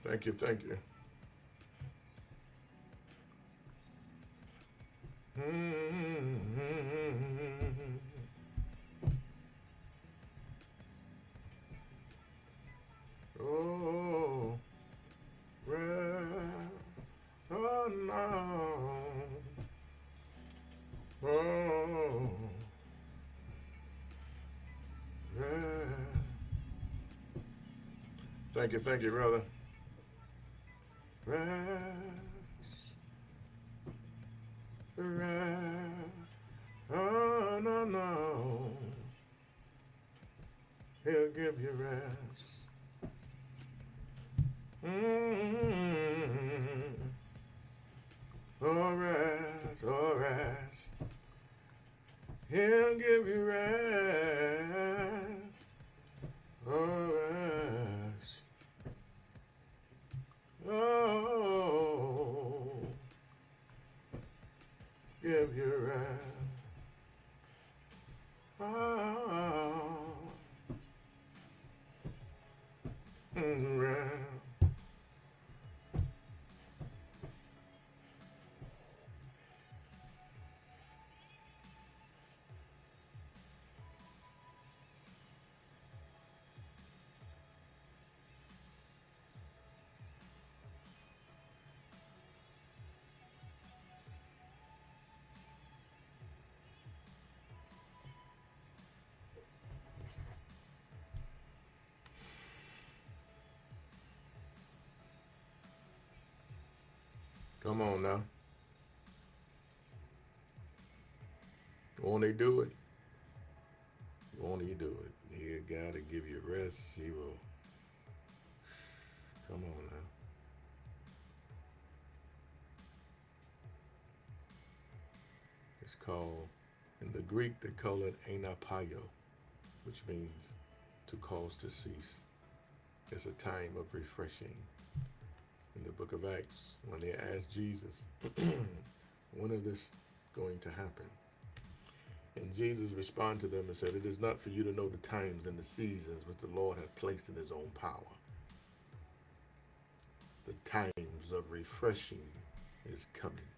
Thank you. Thank you. Oh, well, oh no. Oh, yeah. Thank you, brother. Rest, rest. Oh, no, no. He'll give you rest. Mm-hmm. Oh, rest, oh, rest. He'll give you rest. Oh, rest. Oh, give you rest. Oh, rest. Come on now. Won't he do it? Won't he do it? He got to give you rest. He will. Come on now. It's called, in the Greek, they call it anapayo, which means to cause to cease. It's a time of refreshing. In the book of Acts, when they asked Jesus, when is this going to happen? And Jesus responded to them and said, it is not for you to know the times and the seasons which the Lord hath placed in his own power. The times of refreshing is coming.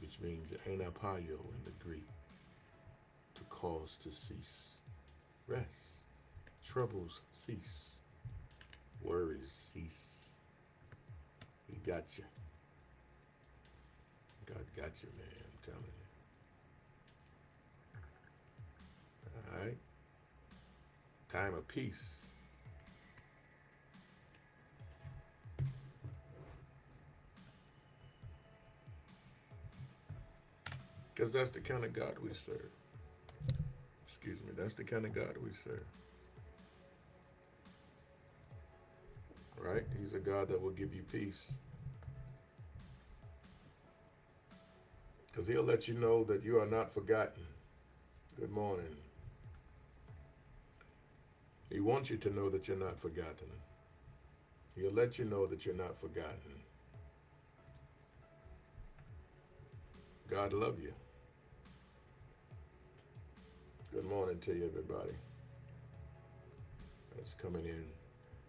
Which means anapayo in the Greek, to cause to cease. Rest. Troubles cease. Worries cease. He got you. God got you, man. I'm telling you. All right. Time of peace. Because that's the kind of God we serve. Excuse me. That's the kind of God we serve. Right? He's a God that will give you peace. Because he'll let you know that you are not forgotten. Good morning. He wants you to know that you're not forgotten. He'll let you know that you're not forgotten. God love you. Good morning to you, everybody. That's coming in.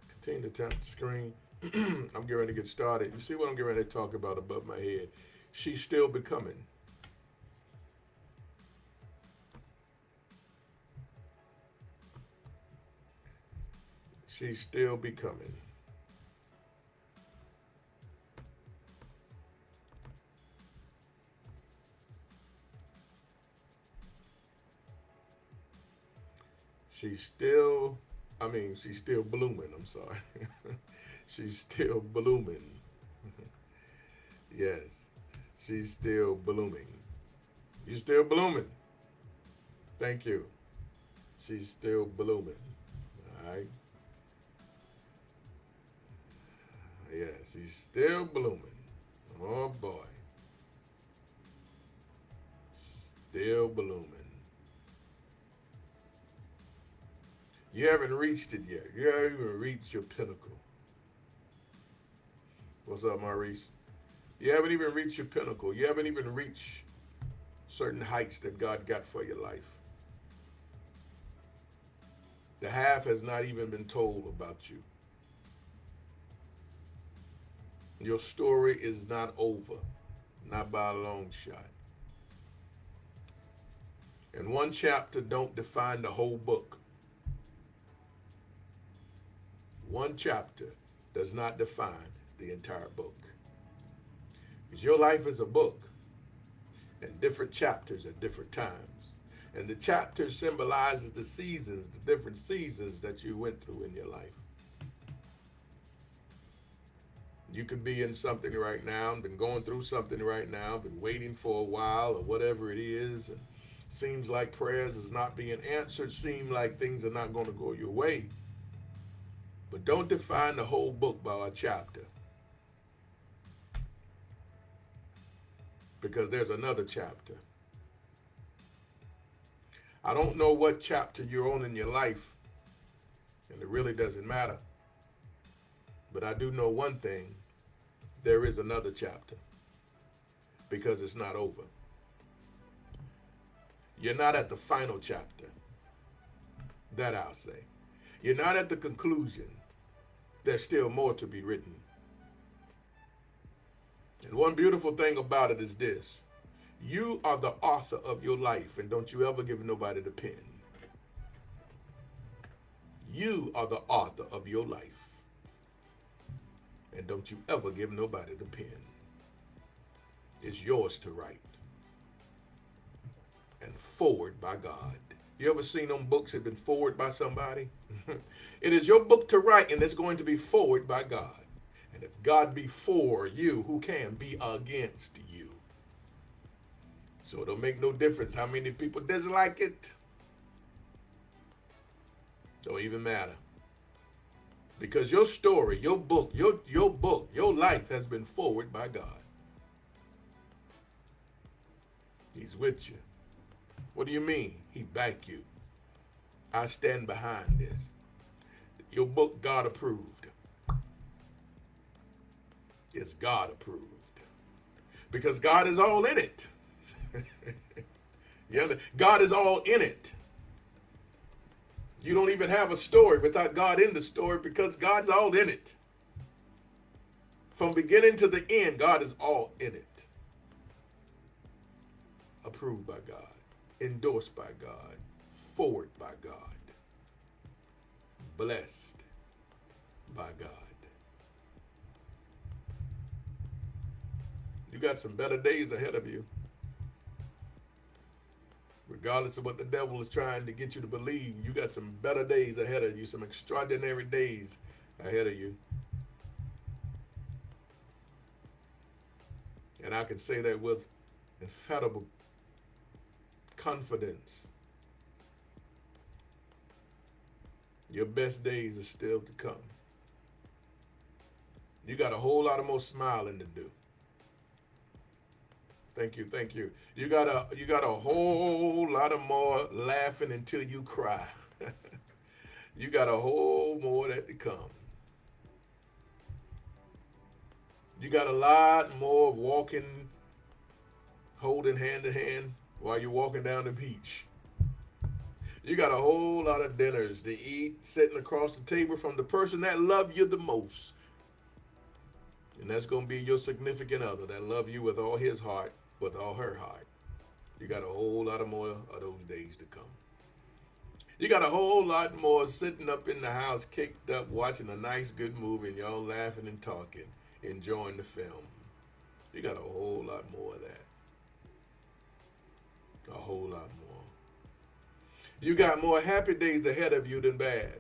Continue to tap the screen. I'm getting ready to get started. You see what I'm getting ready to talk about above my head? She's still becoming. She's still becoming. She's still blooming. I'm sorry. She's still blooming. Yes, she's still blooming. You still blooming. Thank you. She's still blooming. All right. Yeah, she's still blooming. Oh boy. Still blooming. You haven't reached it yet. You haven't even reached your pinnacle. What's up, Maurice? You haven't even reached your pinnacle. You haven't even reached certain heights that God got for your life. The half has not even been told about you. Your story is not over, not by a long shot. And one chapter don't define the whole book. One chapter does not define the entire book. Because your life is a book, and different chapters at different times. And the chapter symbolizes the seasons, the different seasons that you went through in your life. You could be in something right now, been going through something right now, been waiting for a while or whatever it is, and seems like prayers is not being answered, seem like things are not going to go your way. But don't define the whole book by a chapter. Because there's another chapter. I don't know what chapter you're on in your life, and it really doesn't matter. But I do know one thing. There is another chapter. Because it's not over. You're not at the final chapter. That I'll say. You're not at the conclusion. There's still more to be written. And one beautiful thing about it is this. You are the author of your life, and don't you ever give nobody the pen. You are the author of your life, and don't you ever give nobody the pen. It's yours to write and forward by God. You ever seen them books that have been forwarded by somebody? It is your book to write, and it's going to be forwarded by God. And if God be for you, who can be against you? So it don't make no difference how many people dislike it. Don't even matter. Because your story, your book, your life has been forwarded by God. He's with you. What do you mean? He back you. I stand behind this. Your book, God approved. It's God approved. Because God is all in it. God is all in it. You don't even have a story without God in the story because God's all in it. From beginning to the end, God is all in it. Approved by God. Endorsed by God. Forward by God. Blessed by God. You got some better days ahead of you. Regardless of what the devil is trying to get you to believe, you got some better days ahead of you, some extraordinary days ahead of you. And I can say that with infallible confidence. Your best days are still to come. You got a whole lot of more smiling to do. Thank you, thank you. You got a whole lot of more laughing until you cry. You got a whole more that to come. You got a lot more walking, holding hand to hand while you're walking down the beach. You got a whole lot of dinners to eat, sitting across the table from the person that loves you the most. And that's going to be your significant other that love you with all his heart, with all her heart. You got a whole lot of more of those days to come. You got a whole lot more sitting up in the house, kicked up, watching a nice, good movie, and y'all laughing and talking, enjoying the film. You got a whole lot more of that. A whole lot more. You got more happy days ahead of you than bad.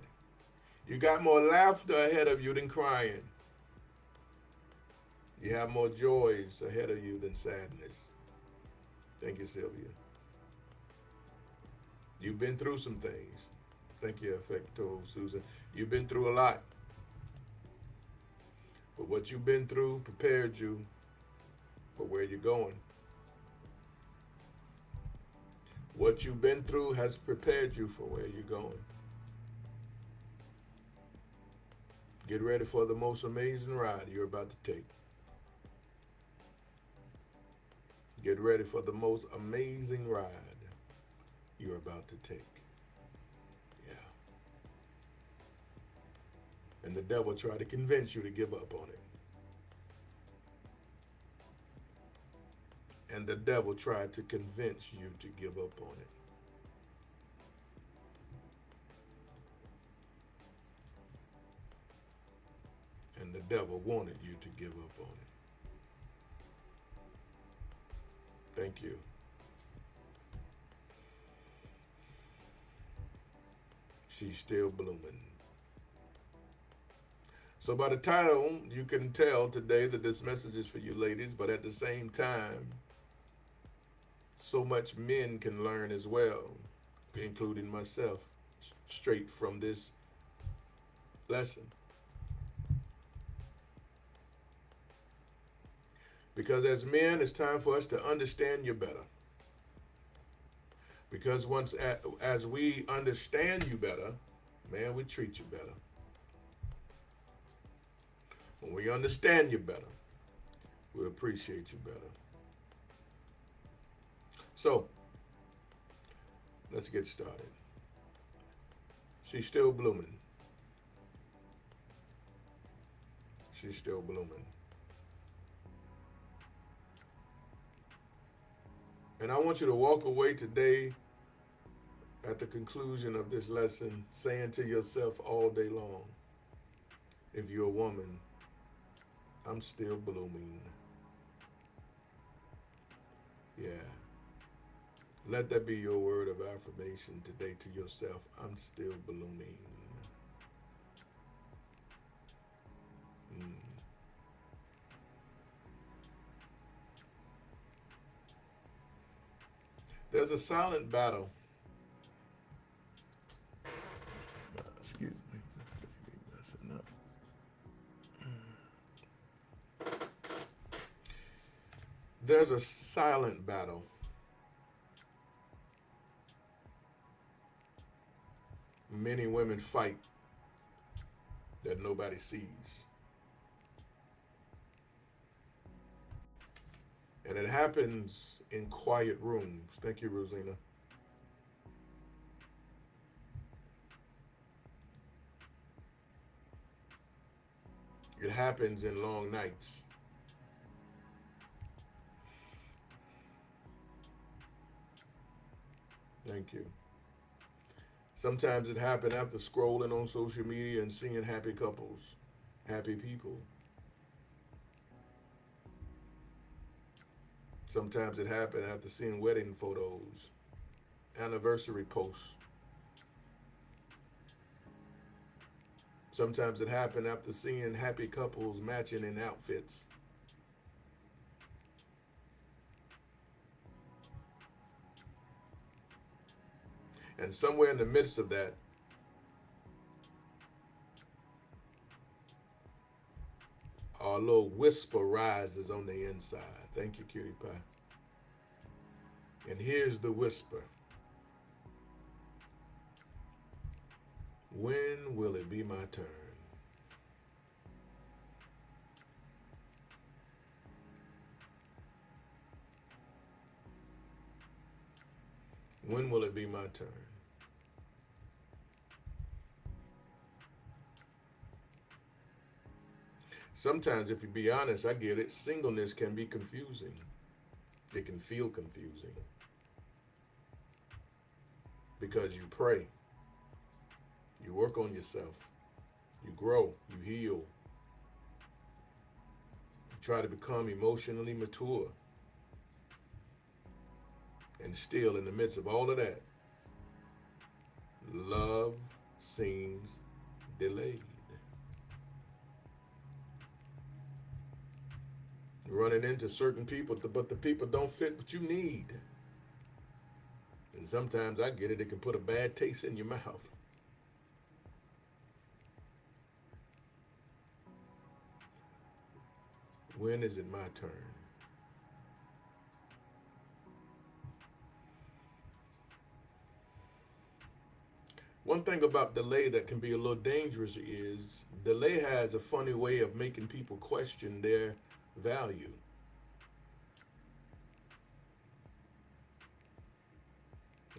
You got more laughter ahead of you than crying. You have more joys ahead of you than sadness. Thank you, Sylvia. You've been through some things. Thank you, Effecto Susan. You've been through a lot. But what you've been through prepared you for where you're going. What you've been through has prepared you for where you're going. Get ready for the most amazing ride you're about to take. Get ready for the most amazing ride you're about to take. Yeah. And the devil tried to convince you to give up on it. And the devil tried to convince you to give up on it. And the devil wanted you to give up on it. Thank you. She's still blooming. So by the title, you can tell today that this message is for you ladies, but at the same time, so much men can learn as well, including myself, straight from this lesson. Because as men, it's time for us to understand you better. Because as we understand you better, man, we treat you better. When we understand you better, we appreciate you better. So, let's get started. She's still blooming. She's still blooming. And I want you to walk away today at the conclusion of this lesson saying to yourself all day long, if you're a woman, I'm still blooming. Yeah. Let that be your word of affirmation today to yourself. I'm still blooming. There's a silent battle. Excuse me, this baby messing up. There's a silent battle. Many women fight that nobody sees. And it happens in quiet rooms. Thank you, Rosina. It happens in long nights. Thank you. Sometimes it happens after scrolling on social media and seeing happy couples, happy people. Sometimes it happens after seeing wedding photos, anniversary posts. Sometimes it happens after seeing happy couples matching in outfits. And somewhere in the midst of that, a little whisper rises on the inside. Thank you, cutie pie. And here's the whisper. When will it be my turn? When will it be my turn? Sometimes, if you be honest, I get it, singleness can be confusing. It can feel confusing. Because you pray, you work on yourself, you grow, you heal, you try to become emotionally mature. And still, in the midst of all of that, love seems delayed. You're running into certain people, but the people don't fit what you need. And sometimes I get it, it can put a bad taste in your mouth. When is it my turn? One thing about delay that can be a little dangerous is delay has a funny way of making people question their value.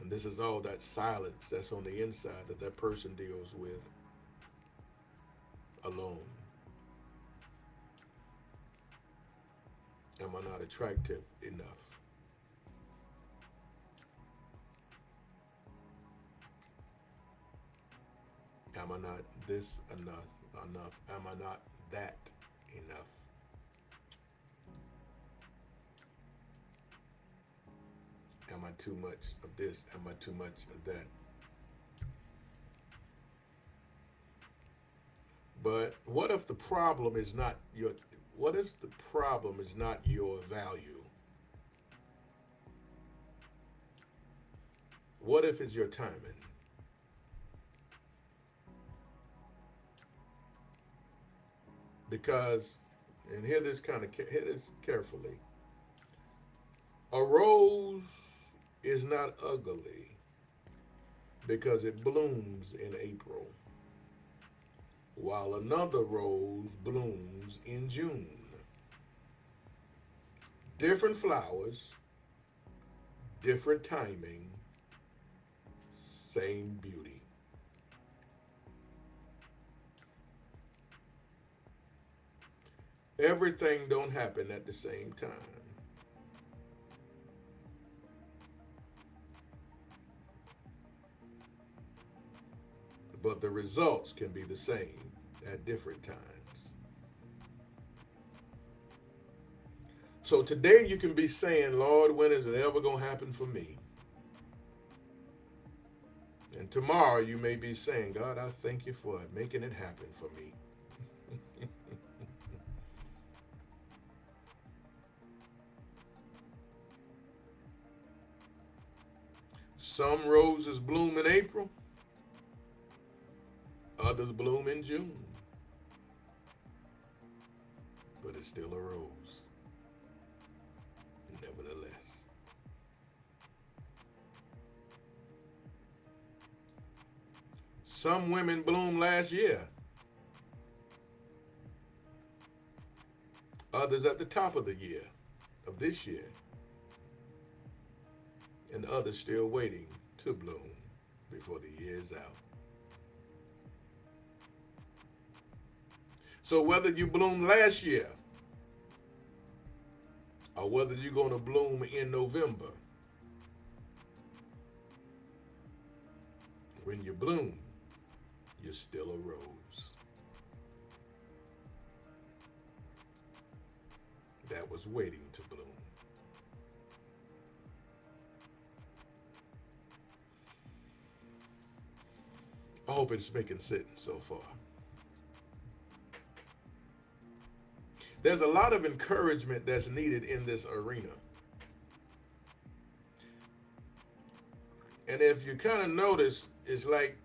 And this is all that silence that's on the inside that person deals with. alone? Am I not attractive enough? Am I not this enough? Am I not that enough? Am I too much of this? Am I too much of that? But what if the problem is not your what if the problem is not your value? What if it's your timing? Because, and hear this carefully. A rose is not ugly because it blooms in April, while another rose blooms in June. Different flowers, different timing, same beauty. Everything don't happen at the same time. But the results can be the same at different times. So today you can be saying, Lord, when is it ever going to happen for me? And tomorrow you may be saying, God, I thank you for making it happen for me. Some roses bloom in April, others bloom in June, but it's still a rose, nevertheless. Some women bloomed last year, others at the top of the year, of this year, and others still waiting to bloom before the year is out. So whether you bloomed last year or whether you're going to bloom in November, when you bloom, you're still a rose that was waiting to bloom. I hope it's making sense so far. There's a lot of encouragement that's needed in this arena. And if you kind of notice, it's like,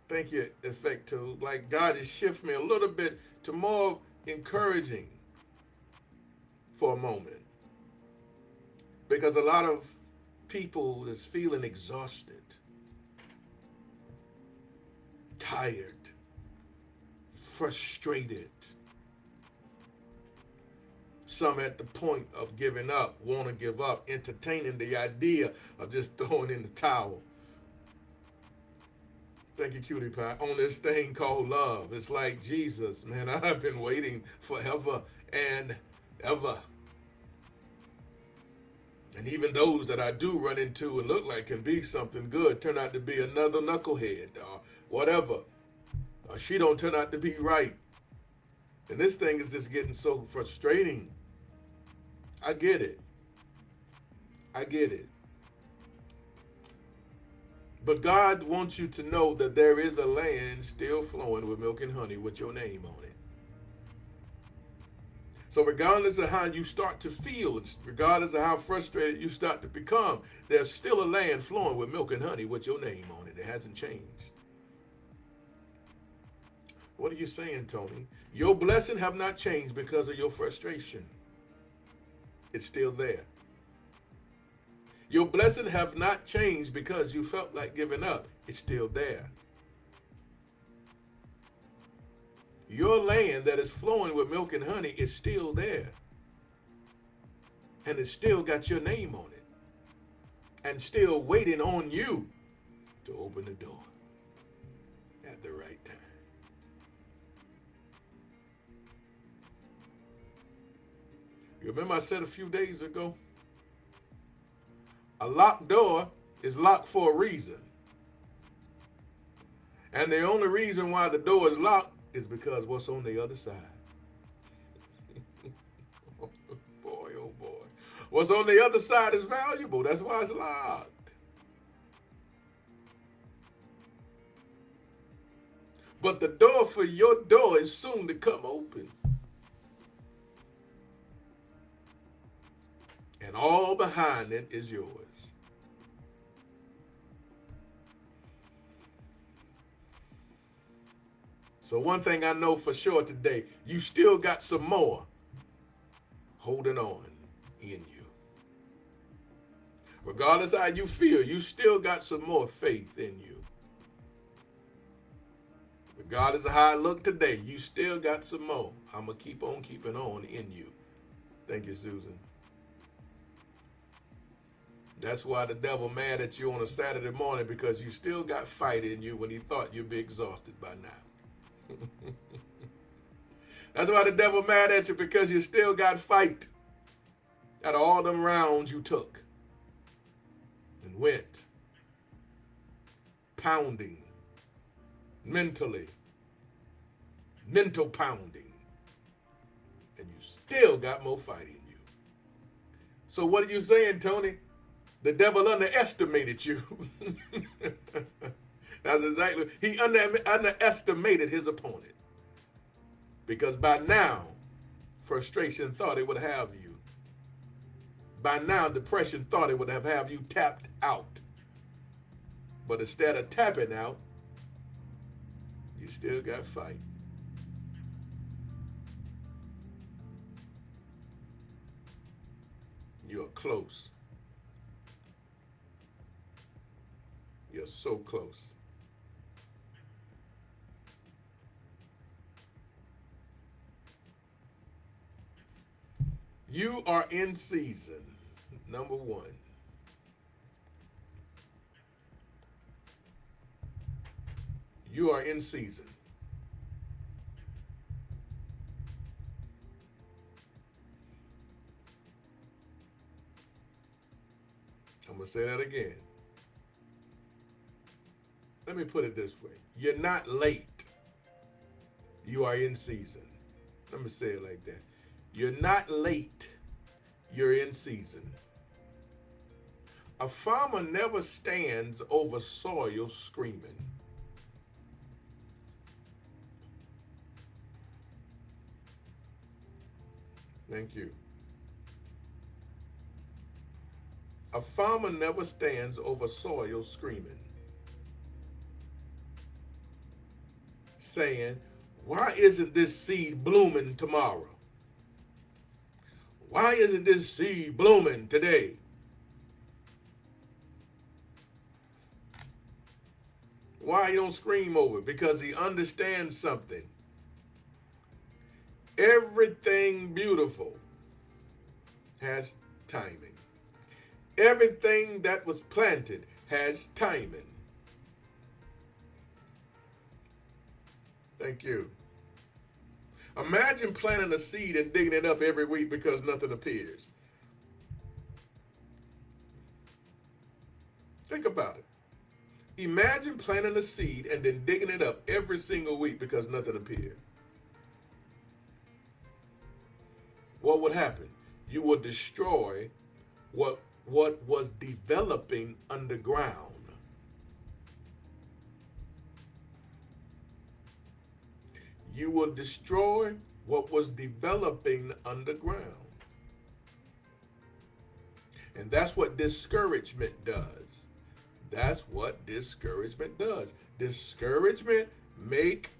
thank you, effect to, like God has shifted me a little bit to more encouraging for a moment. Because a lot of people is feeling exhausted, tired, frustrated. Some at the point of giving up, want to give up, entertaining the idea of just throwing in the towel. Thank you, cutie pie. On this thing called love. It's like Jesus, man, I've been waiting forever and ever. And even those that I do run into and look like can be something good turn out to be another knucklehead or whatever. Or she don't turn out to be right. And this thing is just getting so frustrating. I get it. I get it. But God wants you to know that there is a land still flowing with milk and honey with your name on it. So regardless of how you start to feel, regardless of how frustrated you start to become, there's still a land flowing with milk and honey with your name on it. It hasn't changed. What are you saying, Tony? Your blessing have not changed because of your frustration. It's still there. Your blessing have not changed because you felt like giving up. It's still there. Your land that is flowing with milk and honey is still there. And it's still got your name on it. And still waiting on you to open the door at the right time. You remember I said a few days ago, a locked door is locked for a reason. And the only reason why the door is locked is because what's on the other side. Boy, oh boy. What's on the other side is valuable. That's why it's locked. But the door for your door is soon to come open. And all behind it is yours. So one thing I know for sure today, you still got some more holding on in you. Regardless how you feel, you still got some more faith in you. Regardless of how I look today, you still got some more. I'm going to keep on keeping on in you. Thank you, Susan. That's why the devil mad at you on a Saturday morning, because you still got fight in you when he thought you'd be exhausted by now. That's why the devil mad at you, because you still got fight out of all them rounds you took and went pounding mentally, mental pounding, and you still got more fight in you. So what are you saying, Tony? The devil underestimated you. That's exactly, he underestimated his opponent. Because by now, frustration thought it would have you. By now, depression thought it would have you tapped out. But instead of tapping out, you still got fight. You're close. You're so close. You are in season. Number one. You are in season. I'm going to say that again. Let me put it this way. You're not late. You are in season. Let me say it like that. You're not late. You're in season. A farmer never stands over soil screaming. Thank you. A farmer never stands over soil screaming, saying, why isn't this seed blooming tomorrow? Why isn't this seed blooming today? Why he don't scream over it? Because he understands something. Everything beautiful has timing. Everything that was planted has timing. Thank you. Imagine planting a seed and digging it up every week because nothing appears. Think about it. Imagine planting a seed and then digging it up every single week because nothing appeared. What would happen? You would destroy what was developing underground. You will destroy what was developing underground. And that's what discouragement does. That's what discouragement does. Discouragement make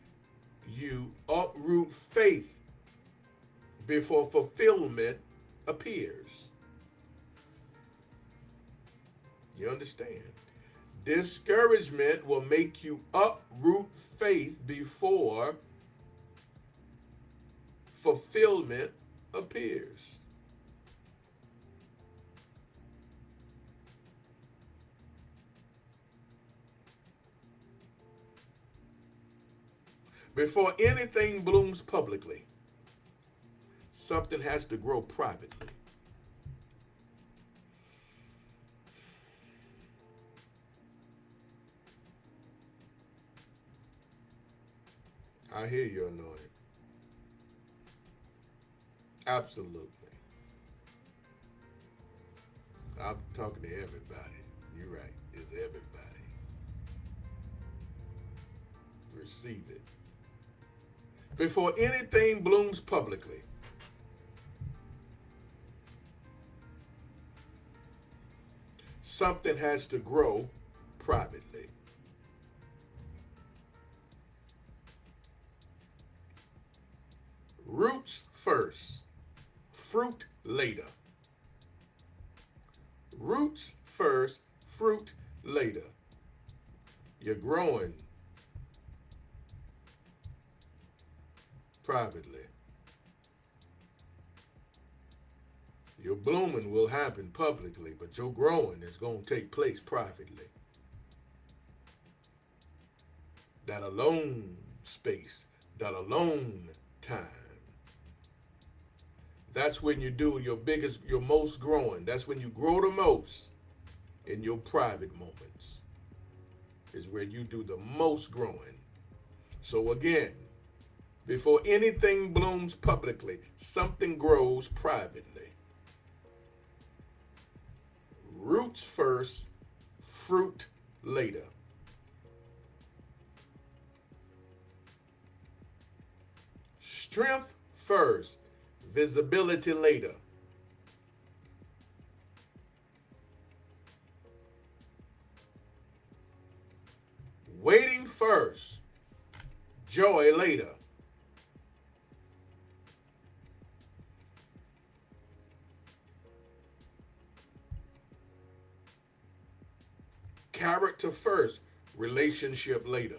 you uproot faith before fulfillment appears. You understand? Discouragement will make you uproot faith before fulfillment appears. Before anything blooms publicly, something has to grow privately. I hear you, anointed. Absolutely. I'm talking to everybody. You're right. It's everybody. Receive it. Before anything blooms publicly, something has to grow privately. Roots first, fruit later. Roots first, fruit later. You're growing privately. Your blooming will happen publicly, but your growing is going to take place privately. That alone space, that alone time. That's when you do your biggest, your most growing. That's when you grow the most in your private moments, is where you do the most growing. So again, before anything blooms publicly, something grows privately. Roots first, fruit later. Strength first, visibility later. Waiting first, joy later. Character first, relationship later.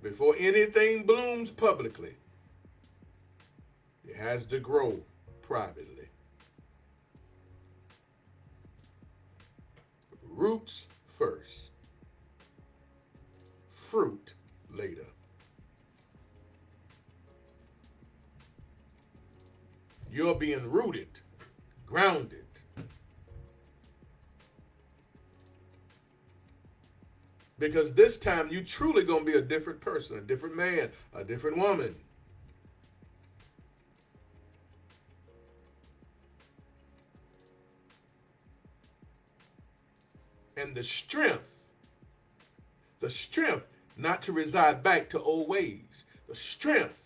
Before anything blooms publicly, it has to grow privately. Roots first, fruit later. You're being rooted, grounded. Because this time you truly gonna be a different person, a different man, a different woman. And the strength not to reside back to old ways, the strength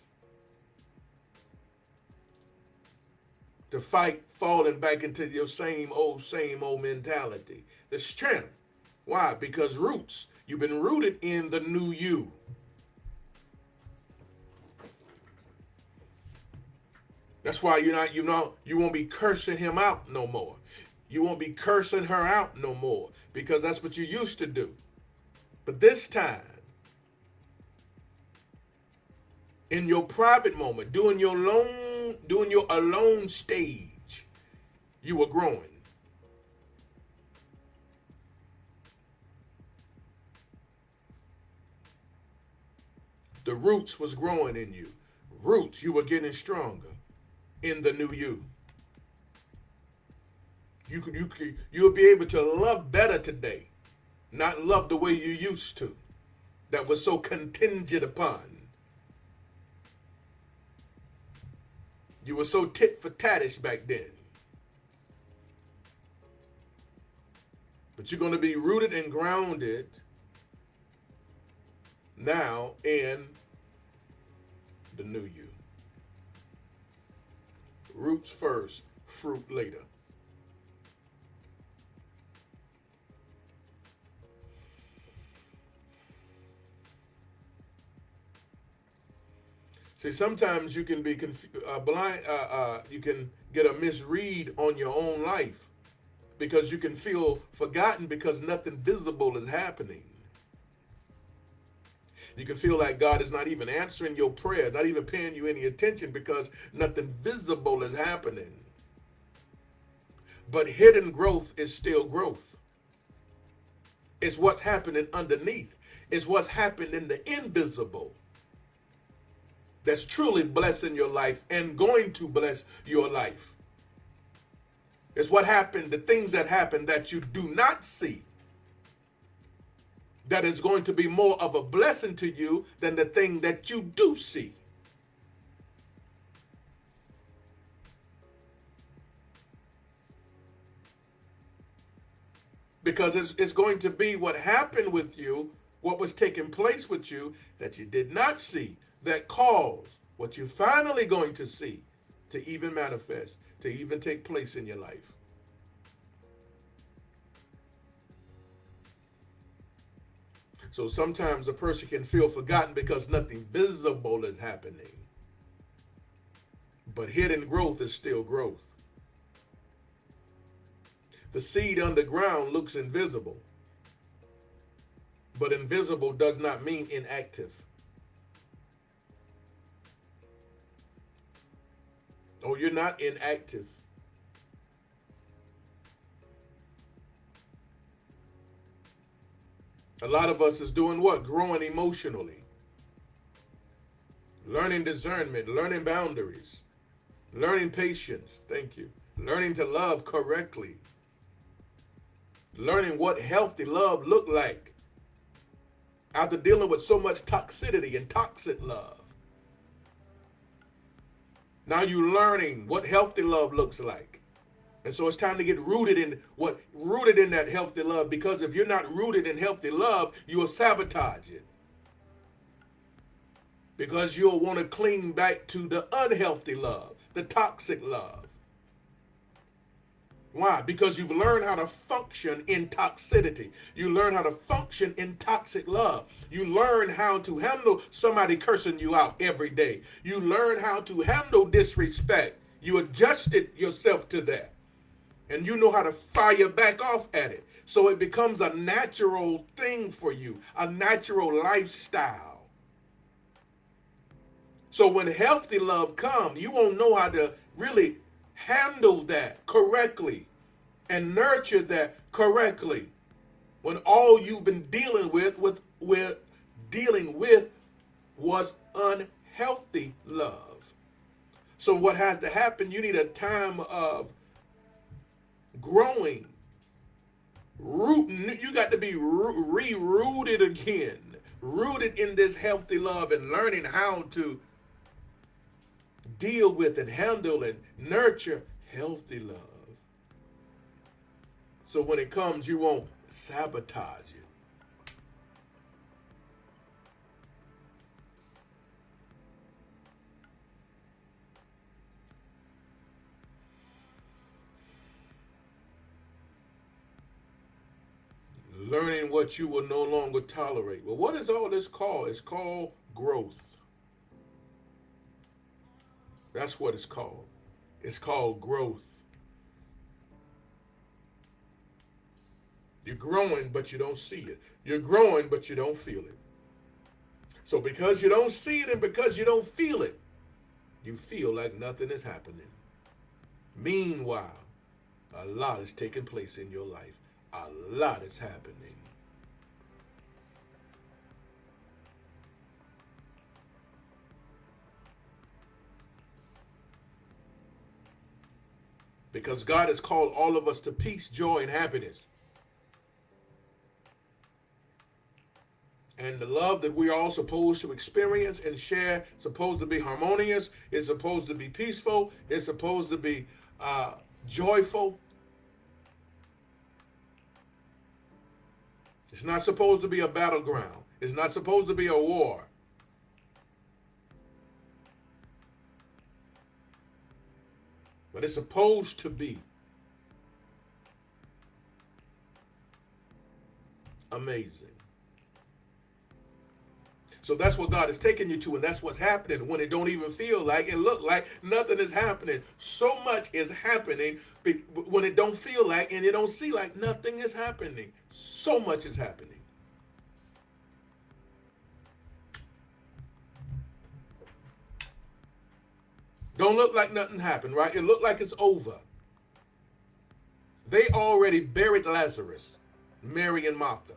to fight falling back into your same old mentality. The strength. Why? Because roots. You've been rooted in the new you. That's why you won't be cursing him out no more. You won't be cursing her out no more, because that's what you used to do. But this time, in your private moment, doing your alone stage, you were growing. The roots was growing in you. Roots, you were getting stronger in the new you. You'll be able to love better today, not love the way you used to. That was so contingent upon. You were so tit for tattish back then. But you're going to be rooted and grounded now in the new you. Roots first, fruit later. See, sometimes you can be blind. You can get a misread on your own life because you can feel forgotten because nothing visible is happening. You can feel like God is not even answering your prayer, not even paying you any attention because nothing visible is happening. But hidden growth is still growth. It's what's happening underneath. It's what's happened in the invisible that's truly blessing your life and going to bless your life. It's what happened, the things that happen that you do not see, that is going to be more of a blessing to you than the thing that you do see. Because it's going to be what happened with you, what was taking place with you that you did not see, that caused what you're finally going to see to even manifest, to even take place in your life. So sometimes a person can feel forgotten because nothing visible is happening. But hidden growth is still growth. The seed underground looks invisible, but invisible does not mean inactive. Oh, you're not inactive. A lot of us is doing what? Growing emotionally, learning discernment, learning boundaries, learning patience. Thank you. Learning to love correctly. Learning what healthy love look like after dealing with so much toxicity and toxic love. Now you're learning what healthy love looks like. And so it's time to get rooted in that healthy love, because if you're not rooted in healthy love, you will sabotage it. Because you'll want to cling back to the unhealthy love, the toxic love. Why? Because you've learned how to function in toxicity. You learn how to function in toxic love. You learn how to handle somebody cursing you out every day. You learn how to handle disrespect. You adjusted yourself to that. And you know how to fire back off at it. So it becomes a natural thing for you, a natural lifestyle. So when healthy love comes, you won't know how to really handle that correctly and nurture that correctly when all you've been dealing with was unhealthy love. So what has to happen, you need a time of growing, rooting. You got to be re-rooted again, rooted in this healthy love and learning how to deal with and handle and nurture healthy love. So when it comes, you won't sabotage it. Learning what you will no longer tolerate. Well, what is all this called? It's called growth. That's what it's called. It's called growth. You're growing, but you don't see it. You're growing, but you don't feel it. So because you don't see it and because you don't feel it, you feel like nothing is happening. Meanwhile, a lot is taking place in your life. A lot is happening. Because God has called all of us to peace, joy, and happiness. And the love that we are all supposed to experience and share, supposed to be harmonious, is supposed to be peaceful, it's supposed to be joyful. It's not supposed to be a battleground. It's not supposed to be a war. But it's supposed to be amazing. So that's what God is taking you to, and that's what's happening when it don't even feel like and look like nothing is happening. So much is happening when it don't feel like and it don't see like nothing is happening. So much is happening. Don't look like nothing happened, right? It looked like it's over. They already buried Lazarus, Mary and Martha.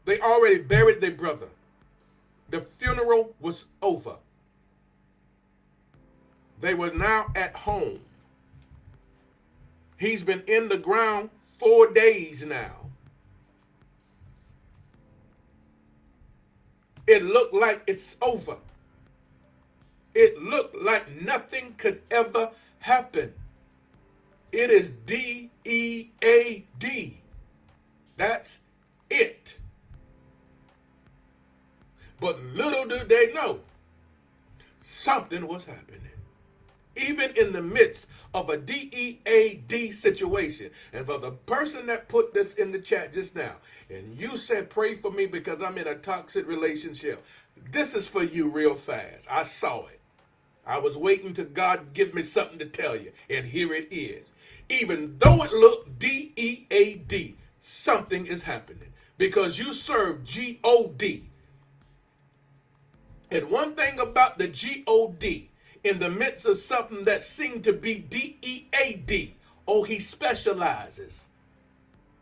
They already buried their brother. The funeral was over. They were now at home. He's been in the ground 4 days now. It looked like it's over. It looked like nothing could ever happen. It is D-E-A-D. That's it. But little do they know, something was happening. Even in the midst of a DEAD situation. And for the person that put this in the chat just now, and you said, pray for me because I'm in a toxic relationship. This is for you real fast. I saw it. I was waiting till God give me something to tell you. And here it is. Even though it looked DEAD, something is happening. Because you serve God. And one thing about the God, in the midst of something that seemed to be DEAD, oh, he specializes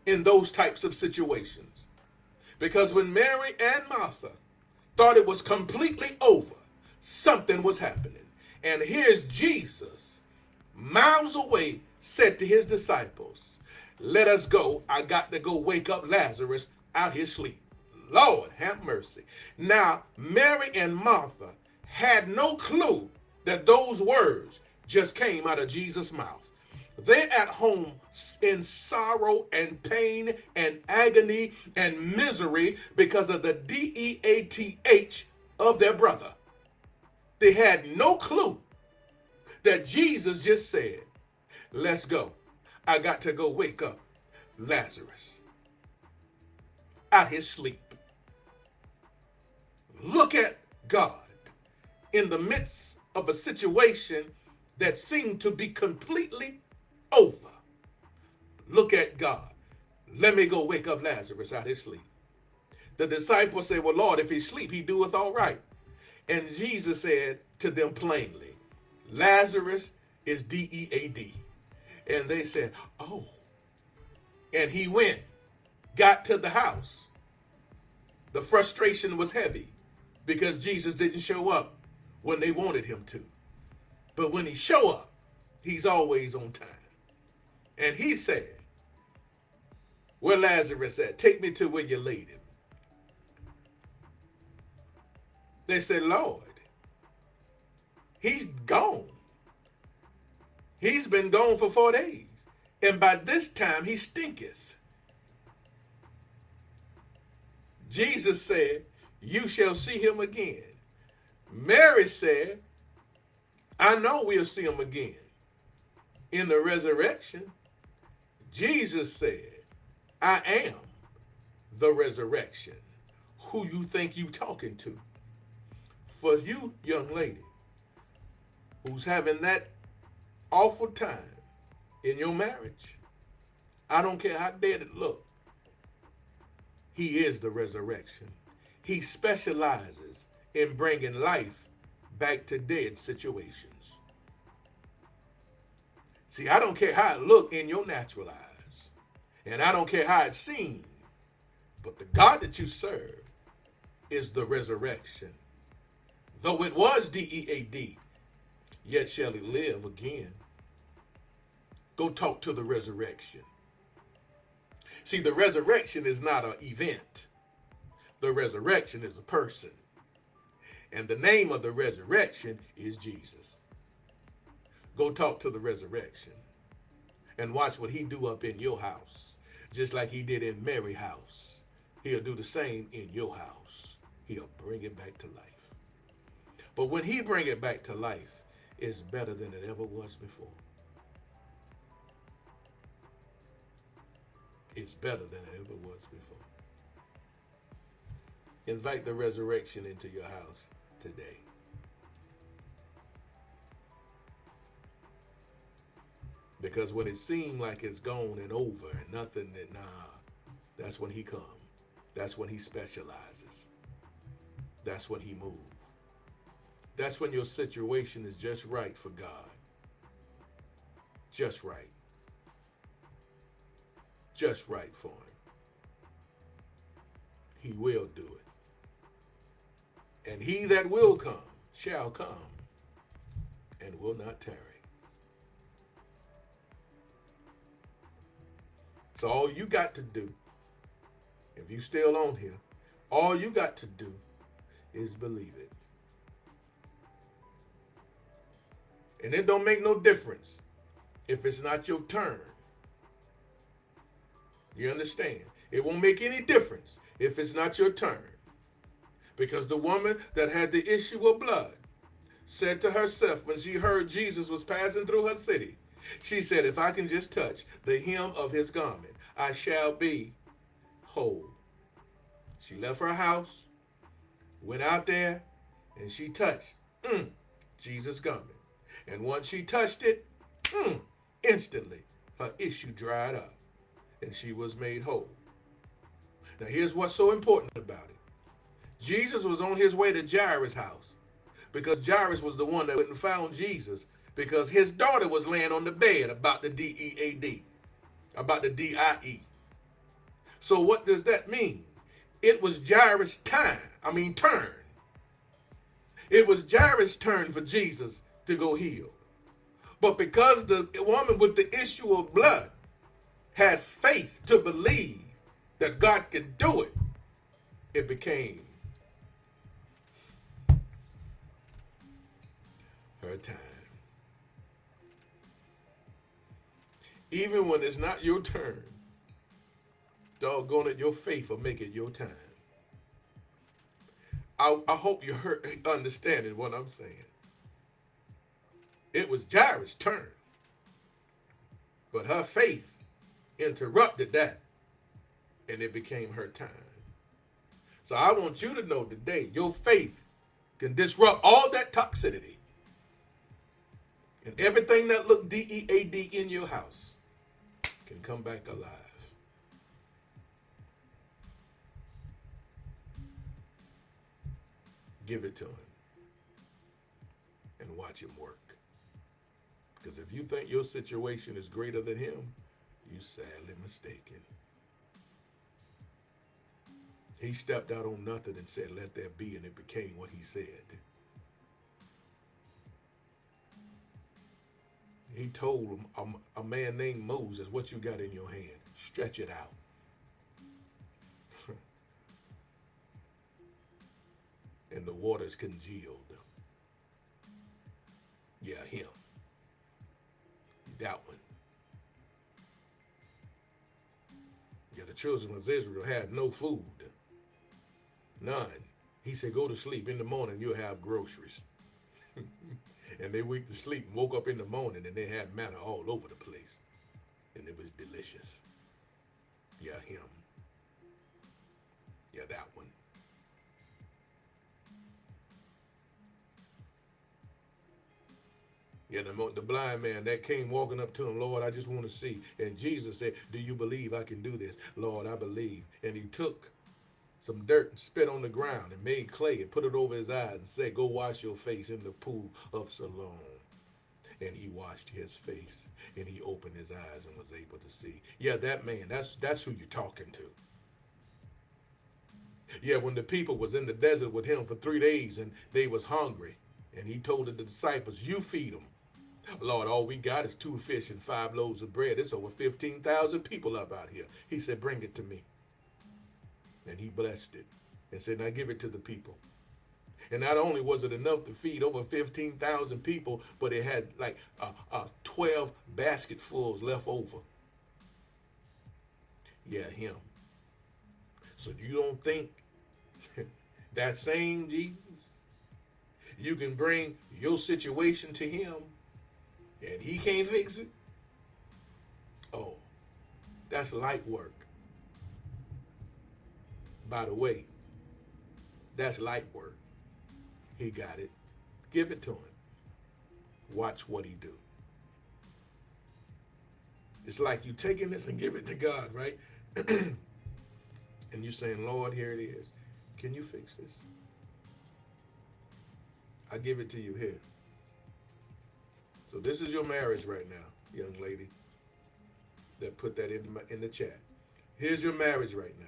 in those types of situations. Because when Mary and Martha thought it was completely over, something was happening. And here's Jesus, miles away, said to his disciples, let us go. I got to go wake up Lazarus out his sleep. Lord, have mercy. Now, Mary and Martha had no clue that those words just came out of Jesus' mouth. They're at home in sorrow and pain and agony and misery because of the DEATH of their brother. They had no clue that Jesus just said, let's go. I got to go wake up Lazarus out his sleep. Look at God in the midst of a situation that seemed to be completely over. Look at God. Let me go wake up Lazarus out his sleep. The disciples say, well, Lord, if he sleep, he doeth all right. And Jesus said to them plainly, Lazarus is DEAD. And they said, oh. And he went, got to the house. The frustration was heavy because Jesus didn't show up when they wanted him to. But when he show up, he's always on time. And he said, where Lazarus at? Take me to where you laid him. They said, Lord, he's gone. He's been gone for 4 days. And by this time he stinketh. Jesus said, you shall see him again. Mary said, I know we'll see him again in the resurrection. Jesus said, I am the resurrection. Who you think you talking to? For you, young lady, who's having that awful time in your marriage, I don't care how dead it look, he is the resurrection. He specializes in bringing life back to dead situations. See, I don't care how it look in your natural eyes, and I don't care how it seems, but the God that you serve is the resurrection. Though it was DEAD, yet shall he live again. Go talk to the resurrection. See, the resurrection is not an event. The resurrection is a person. And the name of the resurrection is Jesus. Go talk to the resurrection and watch what he do up in your house. Just like he did in Mary's house. He'll do the same in your house. He'll bring it back to life. But when he bring it back to life, it's better than it ever was before. It's better than it ever was before. Invite the resurrection into your house today. Because when it seemed like it's gone and over and nothing, that's when he comes. That's when he specializes. That's when he moves. That's when your situation is just right for God. Just right. Just right for him. he will do it. And he that will come shall come and will not tarry. So all you got to do, if you still on here, all you got to do is believe it. And it don't make no difference if it's not your turn. You understand? It won't make any difference if it's not your turn. Because the woman that had the issue of blood said to herself when she heard Jesus was passing through her city, she said, if I can just touch the hem of his garment, I shall be whole. She left her house, went out there, and she touched Jesus' garment. And once she touched it, instantly her issue dried up and she was made whole. Now here's what's so important about it. Jesus was on his way to Jairus' house because Jairus was the one that went and found Jesus because his daughter was laying on the bed about the DEAD, about the DIE. So what does that mean? It was Jairus' turn. It was Jairus' turn for Jesus to go heal. But because the woman with the issue of blood had faith to believe that God could do it, it became her time. Even when it's not your turn, doggone it, your faith will make it your time. I hope you understanding what I'm saying. It was Jairus' turn, but her faith interrupted that, and it became her time. So I want you to know today, your faith can disrupt all that toxicity and everything that looked DEAD in your house can come back alive. Give it to him and watch him work. Because if you think your situation is greater than him, you're sadly mistaken. He stepped out on nothing and said, let there be, and it became what he said. He told a man named Moses, what you got in your hand? Stretch it out. And the waters congealed. Yeah, him. That one. Yeah, the children of Israel had no food. None. He said, go to sleep. In the morning, you'll have groceries. And they went to sleep and woke up in the morning and they had manna all over the place. And it was delicious. Yeah, him. Yeah, that one. Yeah, the blind man that came walking up to him, Lord, I just want to see. And Jesus said, do you believe I can do this? Lord, I believe. And he took some dirt and spit on the ground and made clay and put it over his eyes and said, go wash your face in the pool of Siloam. And he washed his face and he opened his eyes and was able to see. Yeah, that man, that's who you're talking to. Yeah, when the people was in the desert with him for 3 days and they was hungry, and he told the disciples, you feed them. Lord, all we got is 2 fish and 5 loaves of bread. It's over 15,000 people up out here. He said, bring it to me. And he blessed it and said, now give it to the people. And not only was it enough to feed over 15,000 people, but it had like 12 basketfuls left over. Yeah, him. So you don't think that same Jesus, you can bring your situation to him and he can't fix it? Oh, that's light work. By the way, that's light work. He got it. Give it to him. Watch what he do. It's like you taking this and give it to God, right? And you saying, Lord, here it is. Can you fix this? I give it to you here. So this is your marriage right now, young lady that put that in the chat. Here's your marriage right now.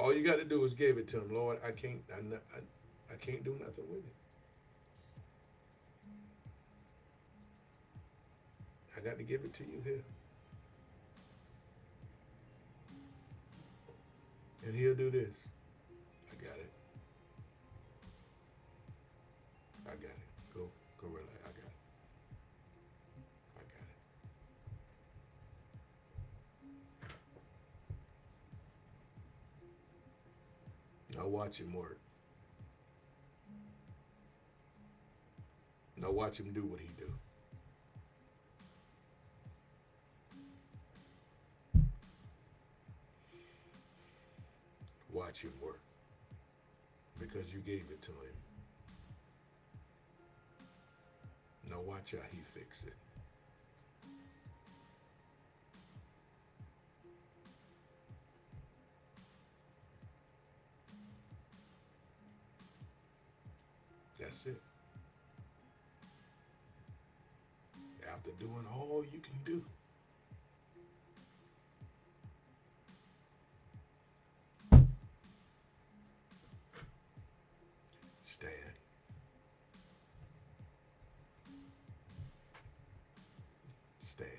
All you got to do is give it to him. Lord, I can't do nothing with it. I got to give it to you here. And he'll do this. I got it. I got it. Go relax. I got it. I got it. Now watch him work. Now watch him do what he do. Watch him work. Because you gave it to him. Now watch how he fix it. That's it. After doing all you can do, stand. Stand.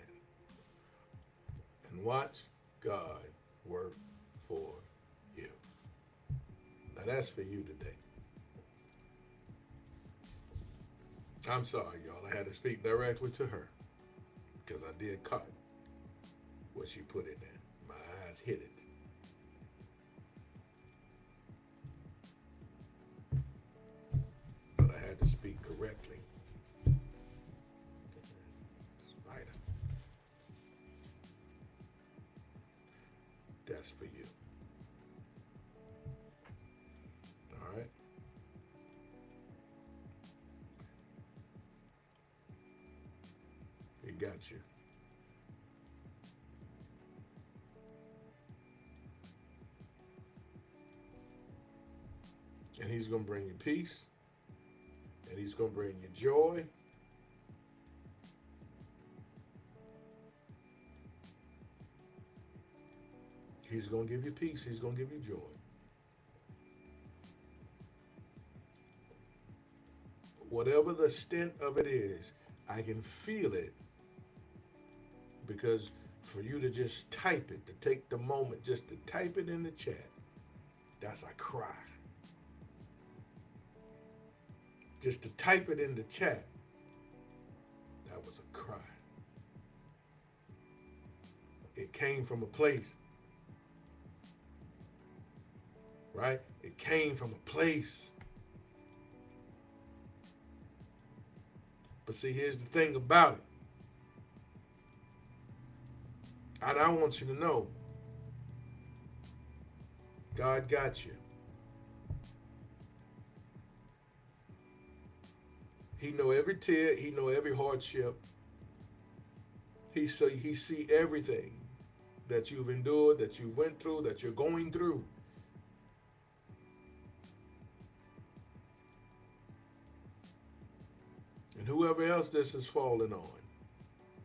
And watch God work for you. Now that's for you today. I'm sorry, y'all. I had to speak directly to her because I did cut what she put in there. My eyes hit it. But I had to speak correctly. Spider. That's for you. All right? He got you. And he's going to bring you peace. And he's going to bring you joy. He's going to give you peace. He's going to give you joy. Whatever the stint of it is, I can feel it. Because for you to just type it, to take the moment just to type it in the chat, that's a cry. Just to type it in the chat, that was a cry. It came from a place, right? It came from a place. But see, here's the thing about it. And I want you to know, God got you. He know every tear. He know every hardship. He see everything that you've endured, that you went through, that you're going through. And whoever else this is falling on,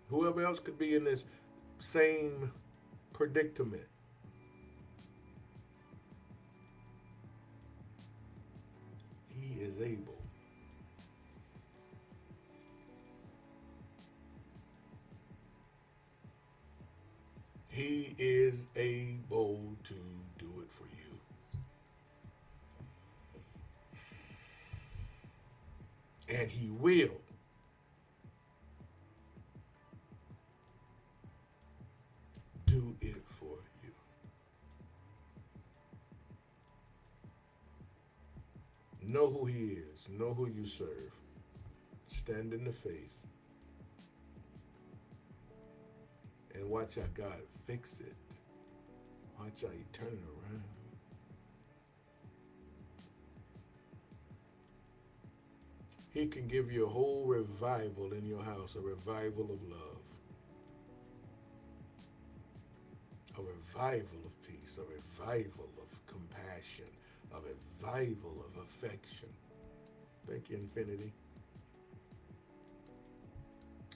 whoever else could be in this same predicament, he is able. He is able to do it for you. And he will. Do it for you. Know who he is. Know who you serve. Stand in the faith. And watch how God fix it. Watch how he turn it around. He can give you a whole revival in your house, a revival of love, a revival of peace, a revival of compassion, a revival of affection. Thank you, Infinity.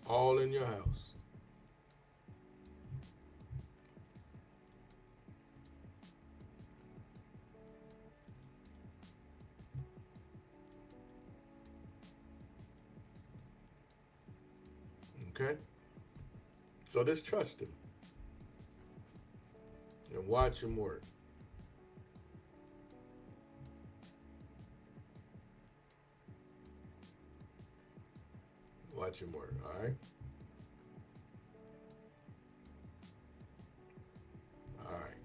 All in your house. Okay? So just trust him and watch him work. Watch him work, all right? All right.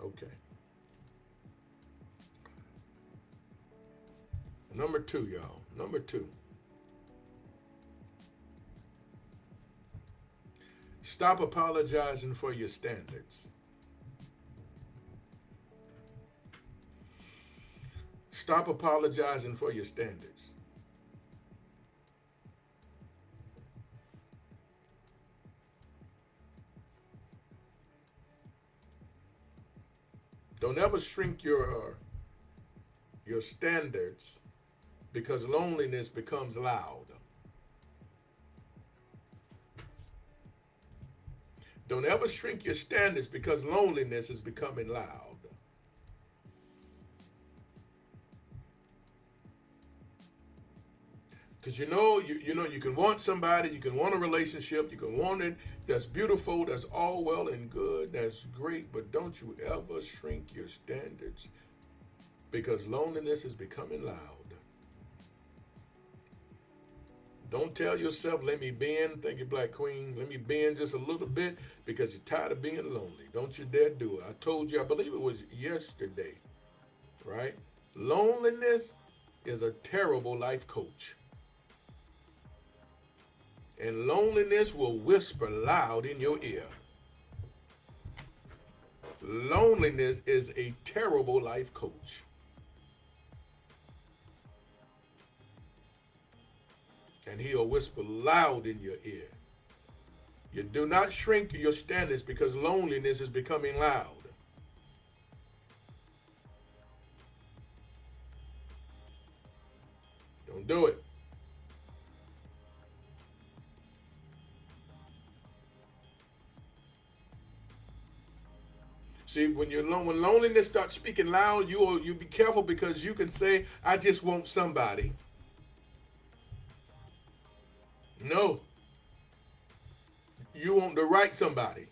Okay. Number two, y'all. Number two. Stop apologizing for your standards. Stop apologizing for your standards. Don't ever shrink your standards because loneliness becomes loud. Don't ever shrink your standards because loneliness is becoming loud. Because you can want somebody, you can want a relationship, you can want it that's beautiful, that's all well and good, that's great, but don't you ever shrink your standards because loneliness is becoming loud. Don't tell yourself, let me bend, thank you, Black Queen, let me bend just a little bit because you're tired of being lonely. Don't you dare do it. I told you, I believe it was yesterday, right? Loneliness is a terrible life coach. And loneliness will whisper loud in your ear. Loneliness is a terrible life coach. And he'll whisper loud in your ear. You do not shrink your standards because loneliness is becoming loud. Don't do it. See, when loneliness starts speaking loud, you be careful because you can say, "I just want somebody." No, you want the right somebody.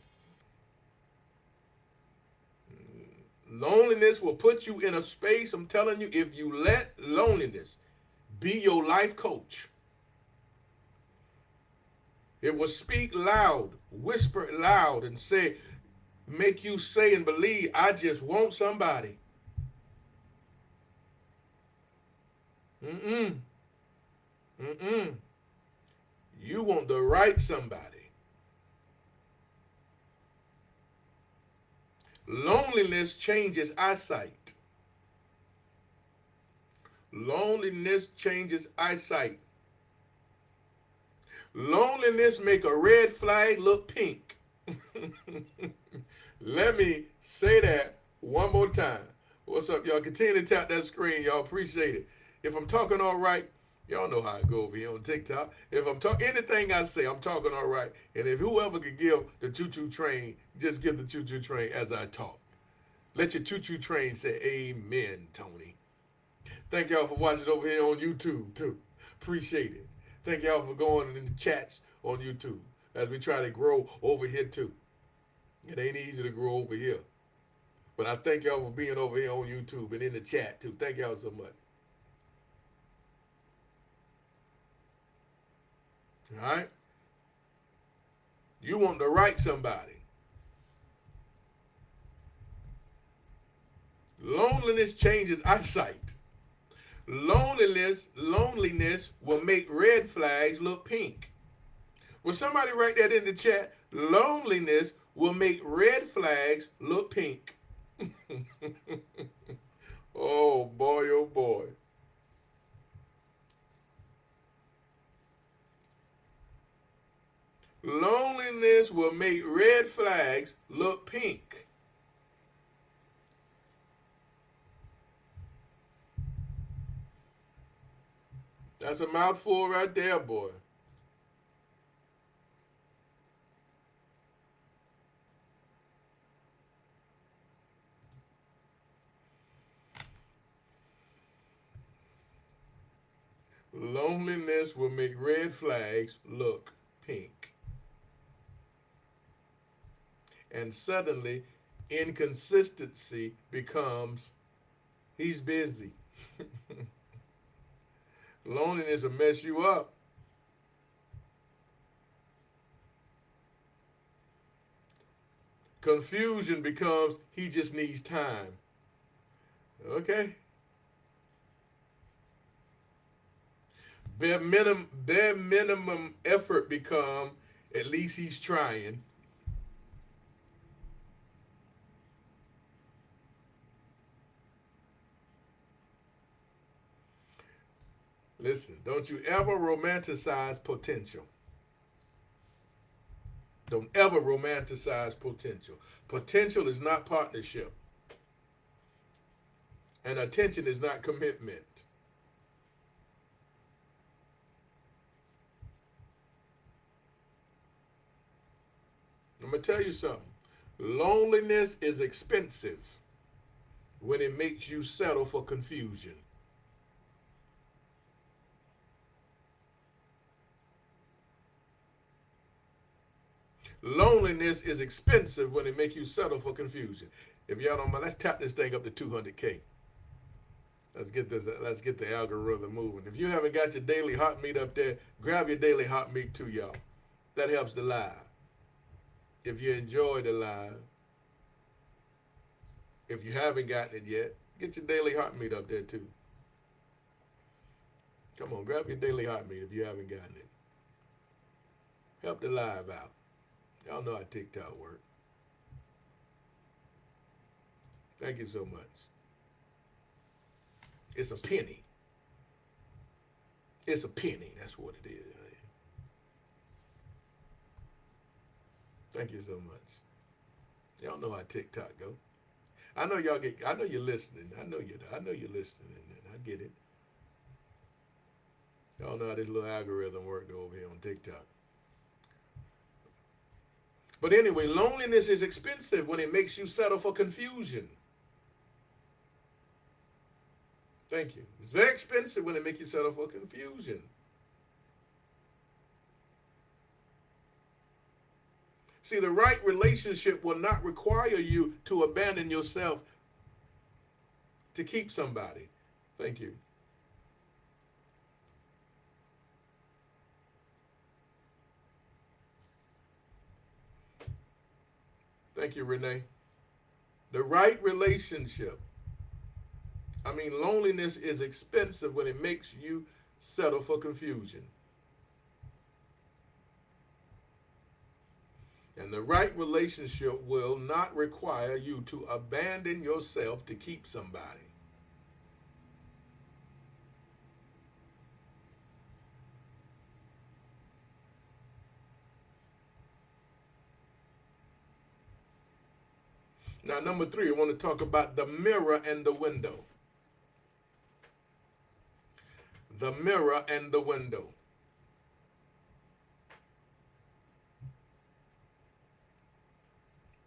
Loneliness will put you in a space. I'm telling you, if you let loneliness be your life coach, it will speak loud, whisper loud, and make you say and believe, "I just want somebody." Mm-mm. Mm-mm. You want the right somebody. Loneliness changes eyesight. Loneliness changes eyesight. Loneliness make a red flag look pink. Let me say that one more time. What's up, y'all? Continue to tap that screen, y'all. Appreciate it. If I'm talking all right, y'all know how I go over here on TikTok. If I'm talking anything I say, I'm talking all right. And if whoever can give the choo-choo train, just give the choo-choo train as I talk. Let your choo-choo train say amen, Tony. Thank y'all for watching over here on YouTube, too. Appreciate it. Thank y'all for going in the chats on YouTube as we try to grow over here, too. It ain't easy to grow over here. But I thank y'all for being over here on YouTube and in the chat, too. Thank y'all so much. All right? You want to write somebody. Loneliness changes eyesight. Loneliness will make red flags look pink. Will somebody write that in the chat? Loneliness will make red flags look pink. Oh boy, oh boy. Loneliness will make red flags look pink. That's a mouthful right there, boy. Loneliness will make red flags look pink. And suddenly, inconsistency becomes he's busy. Loneliness will mess you up. Confusion becomes he just needs time. Okay? Bare minimum effort become at least he's trying. Listen, don't you ever romanticize potential. Don't ever romanticize potential. Potential is not partnership, and attention is not commitment. I'm going to tell you something. Loneliness is expensive when it makes you settle for confusion. Loneliness is expensive when it makes you settle for confusion. If y'all don't mind, let's tap this thing up to 200K. Let's get this. Let's get the algorithm moving. If you haven't got your daily hot meat up there, grab your daily hot meat too, y'all. That helps the live. If you enjoy the live, if you haven't gotten it yet, get your daily hot meat up there too. Come on, grab your daily hot meat if you haven't gotten it. Help the live out. Y'all know how TikTok works. Thank you so much. It's a penny. It's a penny. That's what it is. Thank you so much. Y'all know how TikTok go. I know y'all get. I know you're listening. I know you're listening. And I get it. Y'all know how this little algorithm worked over here on TikTok. But anyway, loneliness is expensive when it makes you settle for confusion. Thank you. It's very expensive when it makes you settle for confusion. See, the right relationship will not require you to abandon yourself to keep somebody. Thank you. Thank you, Renee. The right relationship. Loneliness is expensive when it makes you settle for confusion. And the right relationship will not require you to abandon yourself to keep somebody. Now, number 3, I want to talk about the mirror and the window. The mirror and the window.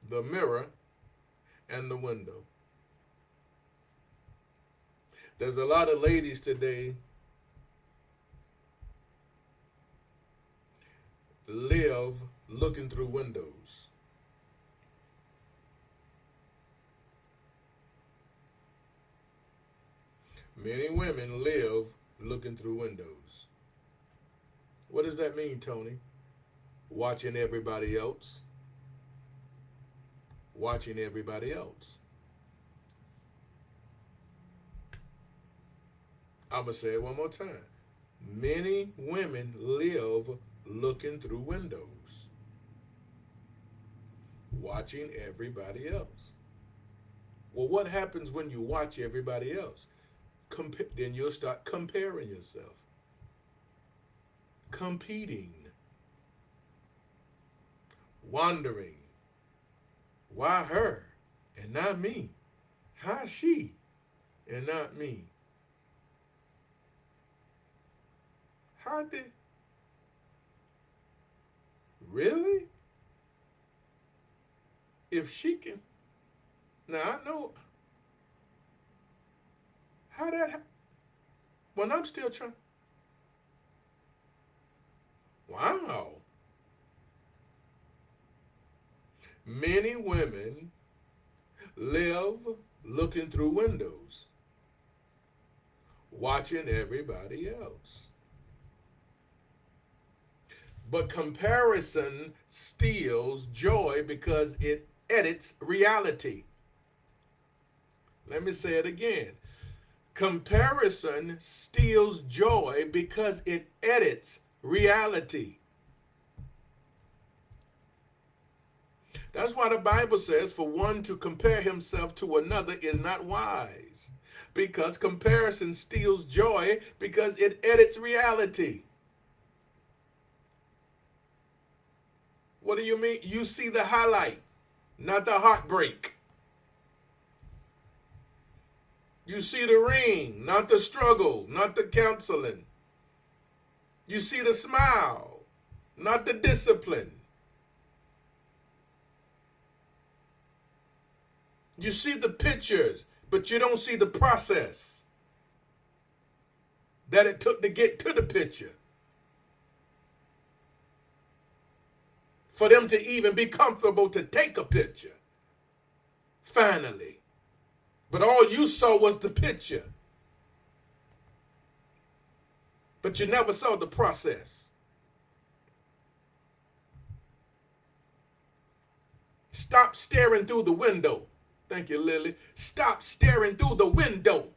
The mirror and the window. There's a lot of ladies today live looking through windows. Many women live looking through windows. What does that mean, Tony? Watching everybody else. Watching everybody else. I'm going to say it one more time. Many women live looking through windows. Watching everybody else. Well, what happens when you watch everybody else? Then you'll start comparing yourself. Competing. Wondering. Why her and not me? How she and not me? How did? Really? If she can. Now I know how that. When I'm still trying. Many women live looking through windows, watching everybody else. But comparison steals joy because it edits reality. Let me say it again. Comparison steals joy because it edits reality. That's why the Bible says for one to compare himself to another is not wise. Because comparison steals joy because it edits reality. What do you mean? You see the highlight, not the heartbreak. You see the ring, not the struggle, not the counseling. You see the smile, not the discipline. You see the pictures, but you don't see the process that it took to get to the picture. For them to even be comfortable to take a picture. Finally. But all you saw was the picture. But you never saw the process. Stop staring through the window. Thank you, Lily. Stop staring through the window.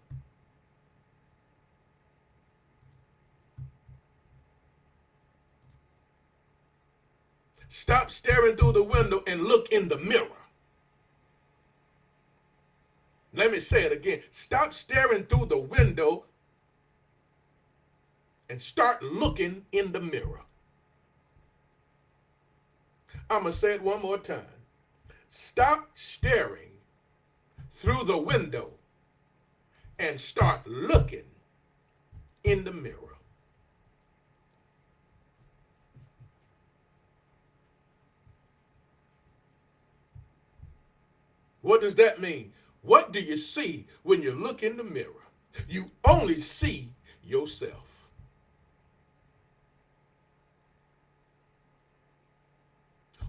Stop staring through the window and look in the mirror. Let me say it again. Stop staring through the window and start looking in the mirror. I'm going to say it one more time. Stop staring through the window and start looking in the mirror. What does that mean? What do you see when you look in the mirror? You only see yourself.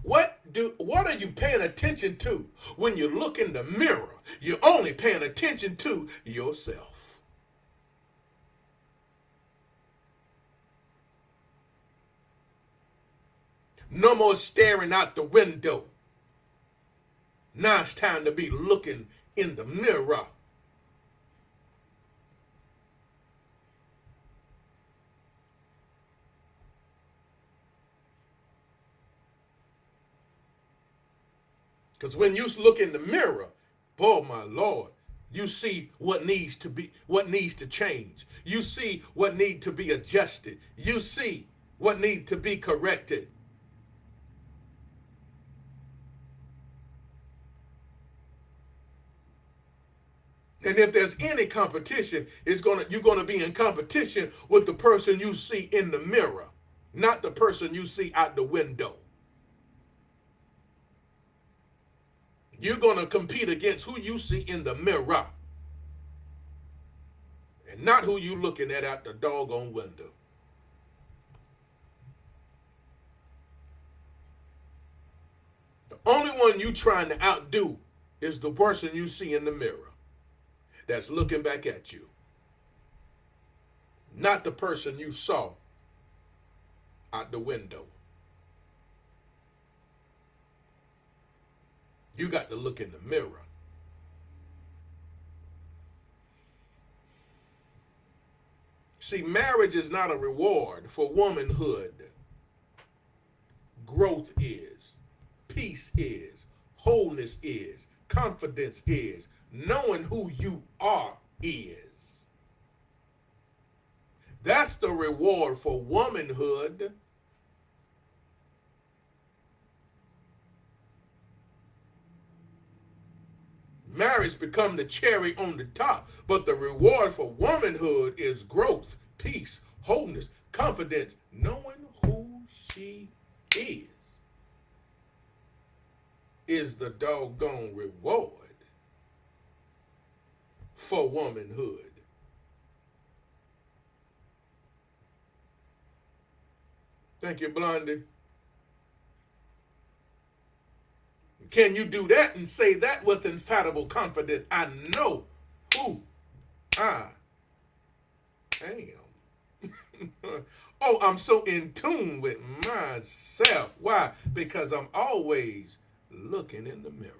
What are you paying attention to when you look in the mirror? You're only paying attention to yourself. No more staring out the window. Now it's time to be looking in the mirror. Because when you look in the mirror, oh my Lord, you see what needs to change. You see what needs to be adjusted. You see what needs to be corrected. And if there's any competition, you're gonna be in competition with the person you see in the mirror, not the person you see out the window. You're gonna compete against who you see in the mirror, and not who you looking at out the doggone window. The only one you trying to outdo is the person you see in the mirror that's looking back at you, not the person you saw out the window. You got to look in the mirror. See, marriage is not a reward for womanhood. Growth is, peace is, wholeness is, confidence is, knowing who you are is. That's the reward for womanhood. Marriage become the cherry on the top, but the reward for womanhood is growth, peace, wholeness, confidence, knowing who she is the doggone reward for womanhood. Thank you, Blondie. Can you do that and say that with infallible confidence? I know who I am. Oh, I'm so in tune with myself. Why? Because I'm always looking in the mirror.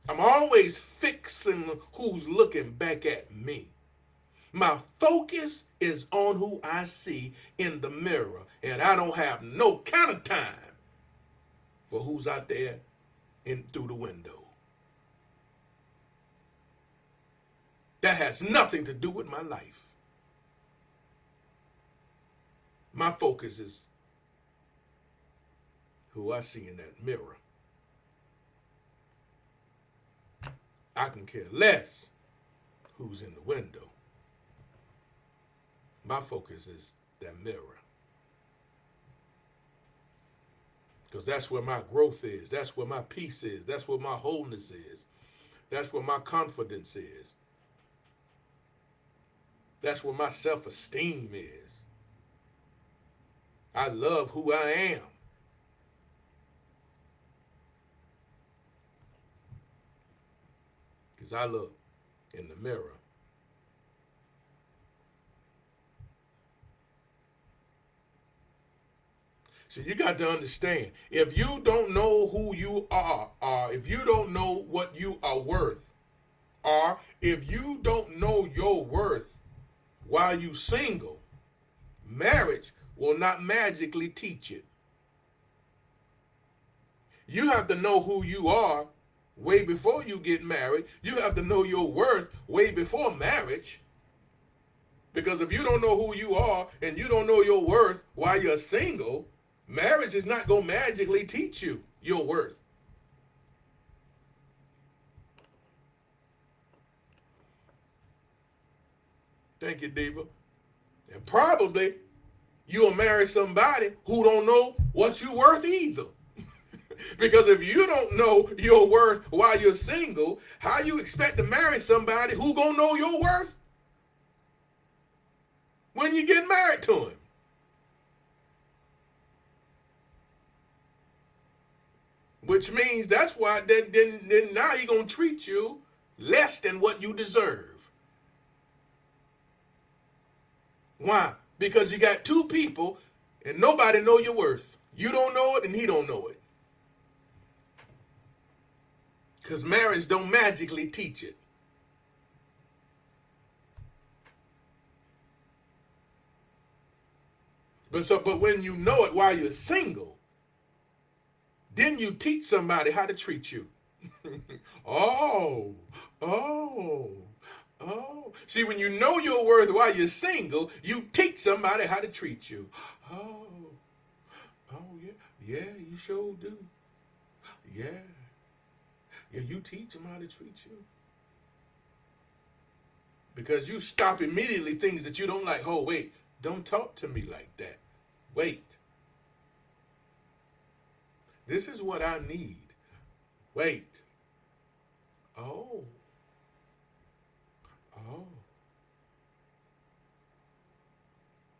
I'm always fixing who's looking back at me. My focus is on who I see in the mirror, and I don't have no kind of time for who's out there in through the window. That has nothing to do with my life. My focus is who I see in that mirror. I can care less who's in the window. My focus is that mirror. Because that's where my growth is. That's where my peace is. That's where my wholeness is. That's where my confidence is. That's where my self-esteem is. I love who I am. Because I look in the mirror. So you got to understand, if you don't know who you are, or if you don't know what you are worth, or if you don't know your worth while you single, marriage will not magically teach it. You have to know who you are way before you get married. You have to know your worth way before marriage. Because if you don't know who you are and you don't know your worth while you're single, marriage is not going to magically teach you your worth. Thank you, Diva. And probably you'll marry somebody who don't know what you're worth either. Because if you don't know your worth while you're single, how you expect to marry somebody who gonna know your worth when you get married to him? Which means that's why then now he gonna treat you less than what you deserve. Why? Because you got two people and nobody know your worth. You don't know it and he don't know it. Because marriage don't magically teach it. But when you know it while you're single, then you teach somebody how to treat you. oh, oh, oh. See, when you know your worth while you're single, you teach somebody how to treat you. Oh, oh yeah, yeah, you sure do. Yeah, yeah, you teach them how to treat you. Because you stop immediately things that you don't like. Oh, wait, don't talk to me like that. Wait. This is what I need. Wait. Oh. Oh.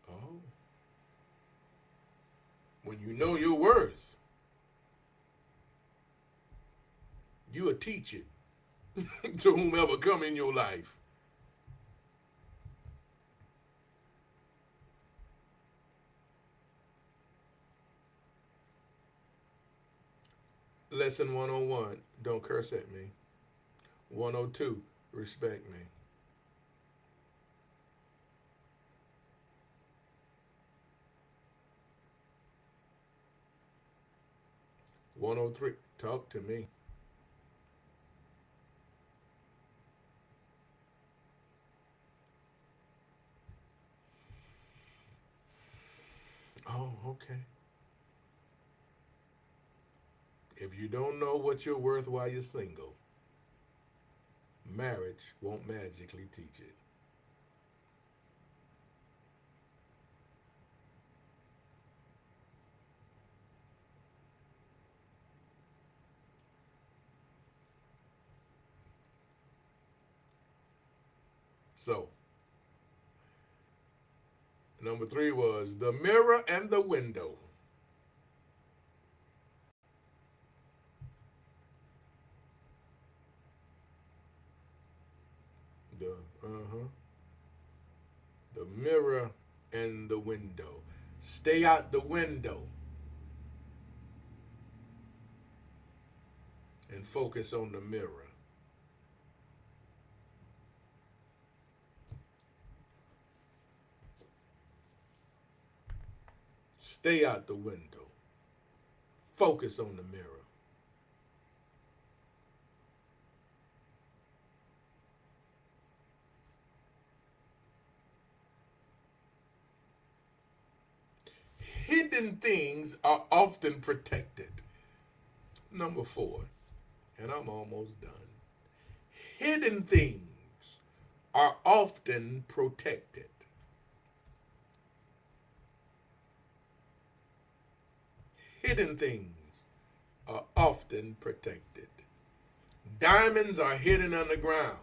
Oh. When you know your worth, you'll teach it to whomever come in your life. Lesson 101, don't curse at me. 102, respect me. 103, talk to me. Oh, okay. If you don't know what you're worth while you're single, marriage won't magically teach it. So, number 3 was the mirror and the window. Uh-huh. The mirror and the window. Stay out the window and focus on the mirror. Stay out the window. Focus on the mirror. Hidden things are often protected. Number 4, and I'm almost done. Hidden things are often protected. Hidden things are often protected. Diamonds are hidden underground.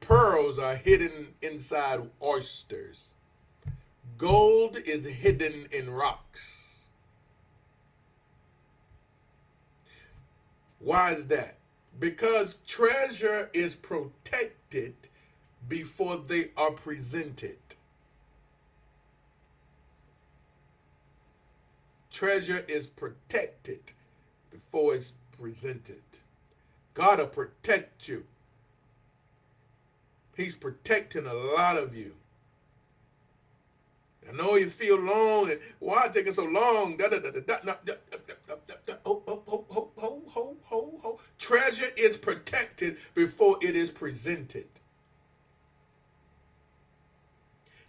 Pearls are hidden inside oysters. Gold is hidden in rocks. Why is that? Because treasure is protected before they are presented. Treasure is protected before it's presented. God will protect you. He's protecting a lot of you. I know you feel long and why taking so long? Treasure is protected before it is presented.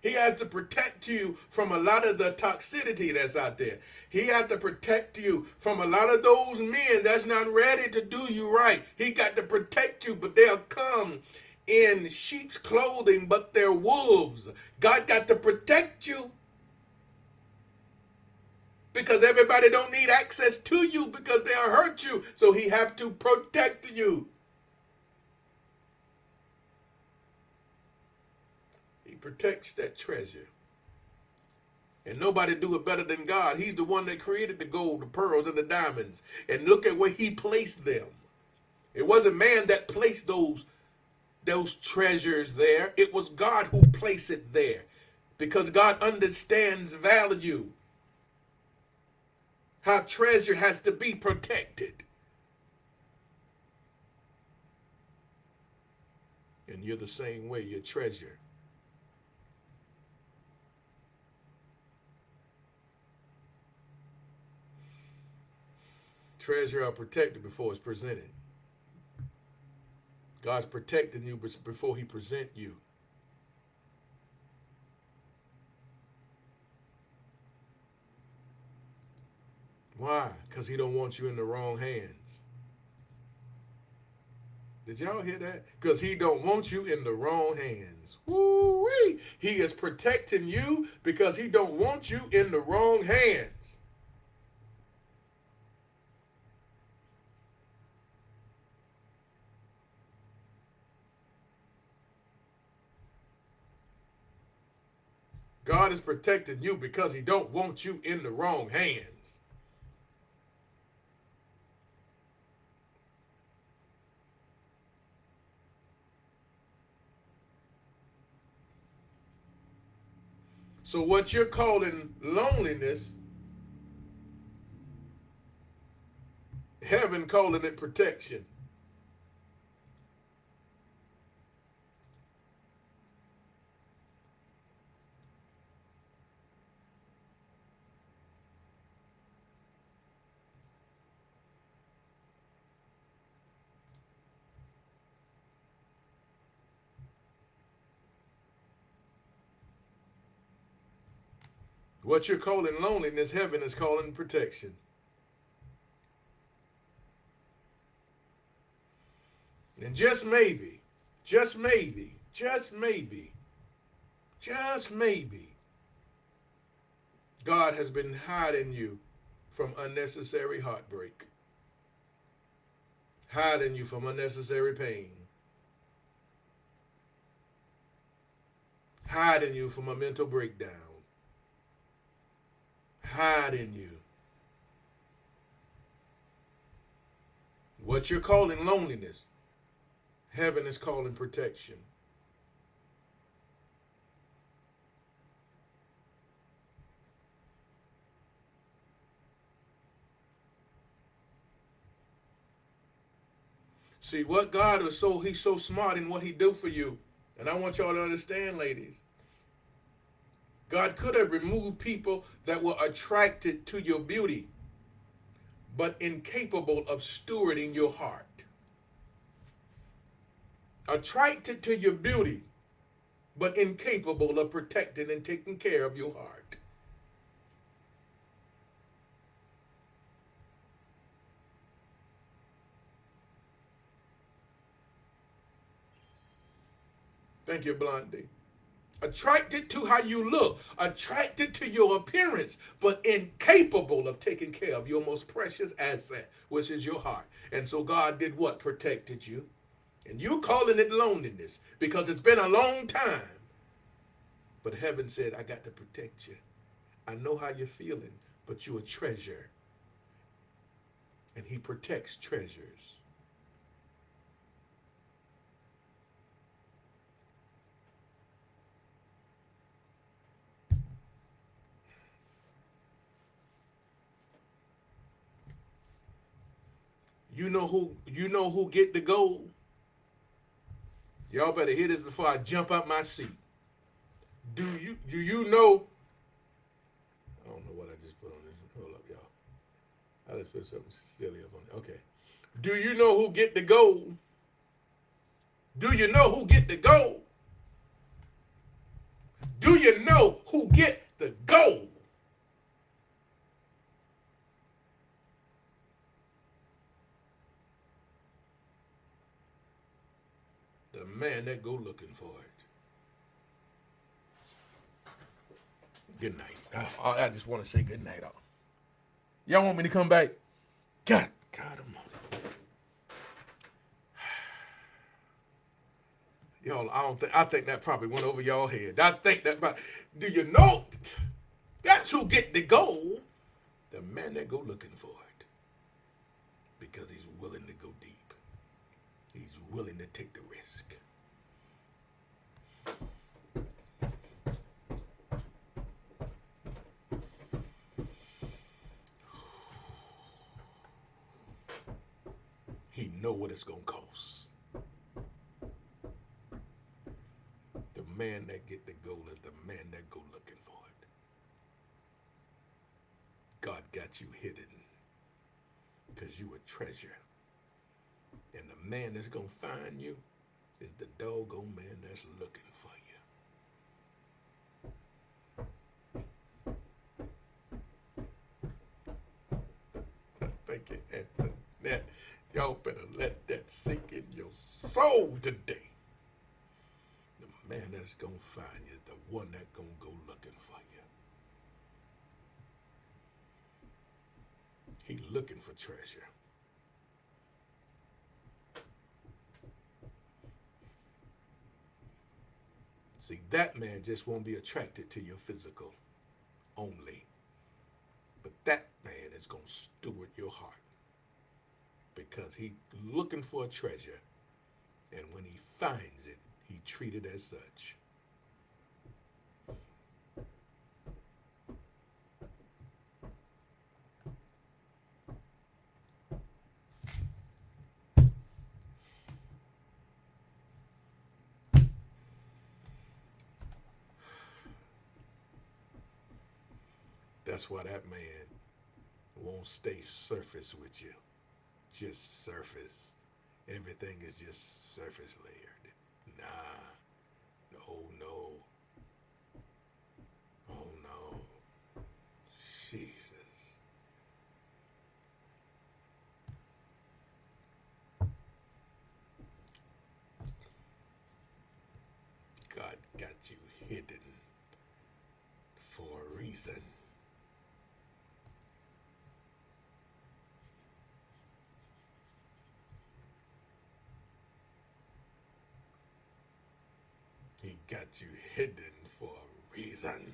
He has to protect you from a lot of the toxicity that's out there. He has to protect you from a lot of those men that's not ready to do you right. He got to protect you, but they'll come in sheep's clothing, but they're wolves. God got to protect you because everybody don't need access to you because they'll hurt you. So he have to protect you. He protects that treasure. And nobody do it better than God. He's the one that created the gold, the pearls, and the diamonds. And look at where he placed them. It wasn't man that placed those treasures there. It was God who placed it there. Because God understands value. How treasure has to be protected. And you're the same way, your treasure. Treasure are protected before it's presented. God's protecting you before he present you. Why? Because he don't want you in the wrong hands. Did y'all hear that? Because he don't want you in the wrong hands. Woo-wee! He is protecting you because he don't want you in the wrong hands. God is protecting you because he don't want you in the wrong hands. So what you're calling loneliness, heaven calling it protection. What you're calling loneliness, heaven is calling protection. And just maybe, just maybe, just maybe, just maybe, God has been hiding you from unnecessary heartbreak, hiding you from unnecessary pain, hiding you from a mental breakdown, hiding you. What you're calling loneliness, heaven is calling protection. See, what God is he's so smart in what he do for you. And I want y'all to understand, ladies. God could have removed people that were attracted to your beauty, but incapable of stewarding your heart. Attracted to your beauty, but incapable of protecting and taking care of your heart. Thank you, Blondie. Attracted to how you look, attracted to your appearance, but incapable of taking care of your most precious asset, which is your heart. And so God did what? Protected you. And you calling it loneliness because it's been a long time. But heaven said, I got to protect you. I know how you're feeling, but you're a treasure. And he protects treasures. You know who get the gold? Y'all better hear this before I jump out my seat. Do you know? I don't know what I just put on this. Hold up, y'all. I just put something silly up on it. Okay. Do you know who get the gold? Do you know who get the gold? Do you know who get the gold? The man that go looking for it. Good night. I just want to say good night. Y'all want me to come back? God almighty. Y'all, I think that probably went over y'all head. I think that do you know that's who get the gold? The man that go looking for it. Because he's willing to go deep. He's willing to take the risk. He know what it's gonna cost. The man that get the gold is the man that go looking for it. God got you hidden because you a treasure. And the man that's gonna find you is the doggone man that's looking for you. Thank you, Antoinette. Y'all better let that sink in your soul today. The man that's gonna find you is the one that's gonna go looking for you. He looking for treasure. See, that man just won't be attracted to your physical only. But that man is going to steward your heart because he looking for a treasure. And when he finds it, he treat it as such. That's why that man won't stay surface with you. Just surface. Everything is just surface layered. Nah. Oh no. Oh no. Jesus. God got you hidden for a reason. He got you hidden for a reason.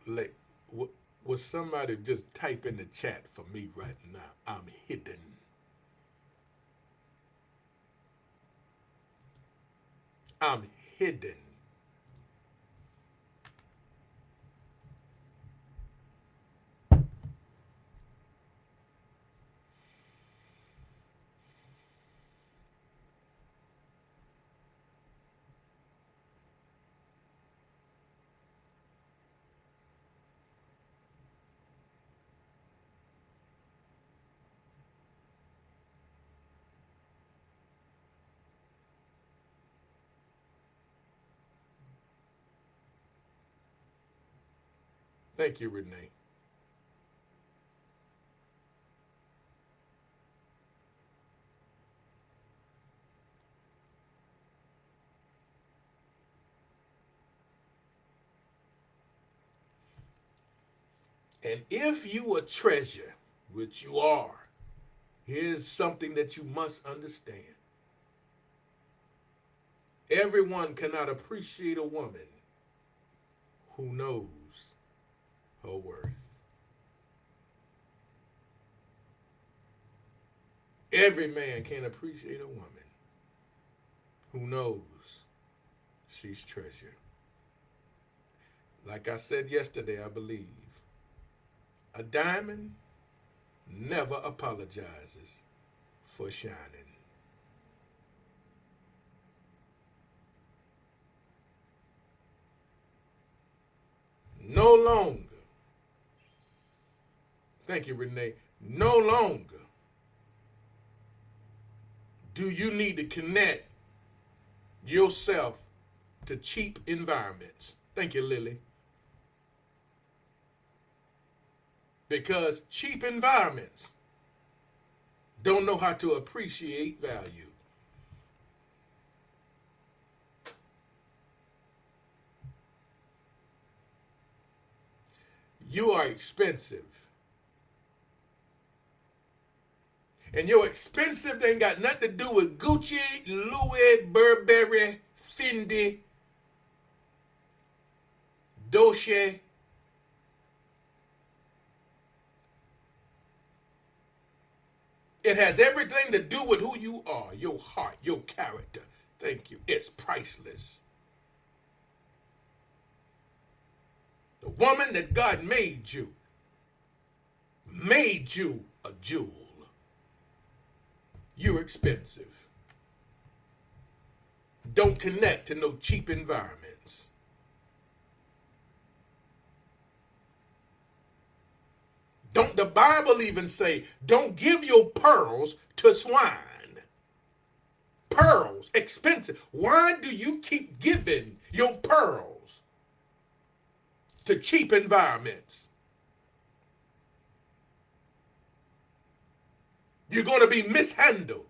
Like, would somebody just type in the chat for me right now? I'm hidden. I'm hidden. Thank you, Renee. And if you a treasure, which you are, here's something that you must understand. Everyone cannot appreciate a woman who knows her worth. Every man can appreciate a woman who knows she's treasure. Like I said yesterday, I believe a diamond never apologizes for shining. No longer, thank you, Renee, no longer do you need to connect yourself to cheap environments. Thank you, Lily. Because cheap environments don't know how to appreciate value. You are expensive. And your expensive ain't got nothing to do with Gucci, Louis, Burberry, Fendi, Dolce. It has everything to do with who you are, your heart, your character. Thank you. It's priceless. The woman that God made you a jewel. You're expensive. Don't connect to no cheap environments. Don't the Bible even say, don't give your pearls to swine? Pearls, expensive. Why do you keep giving your pearls to cheap environments? You're going to be mishandled.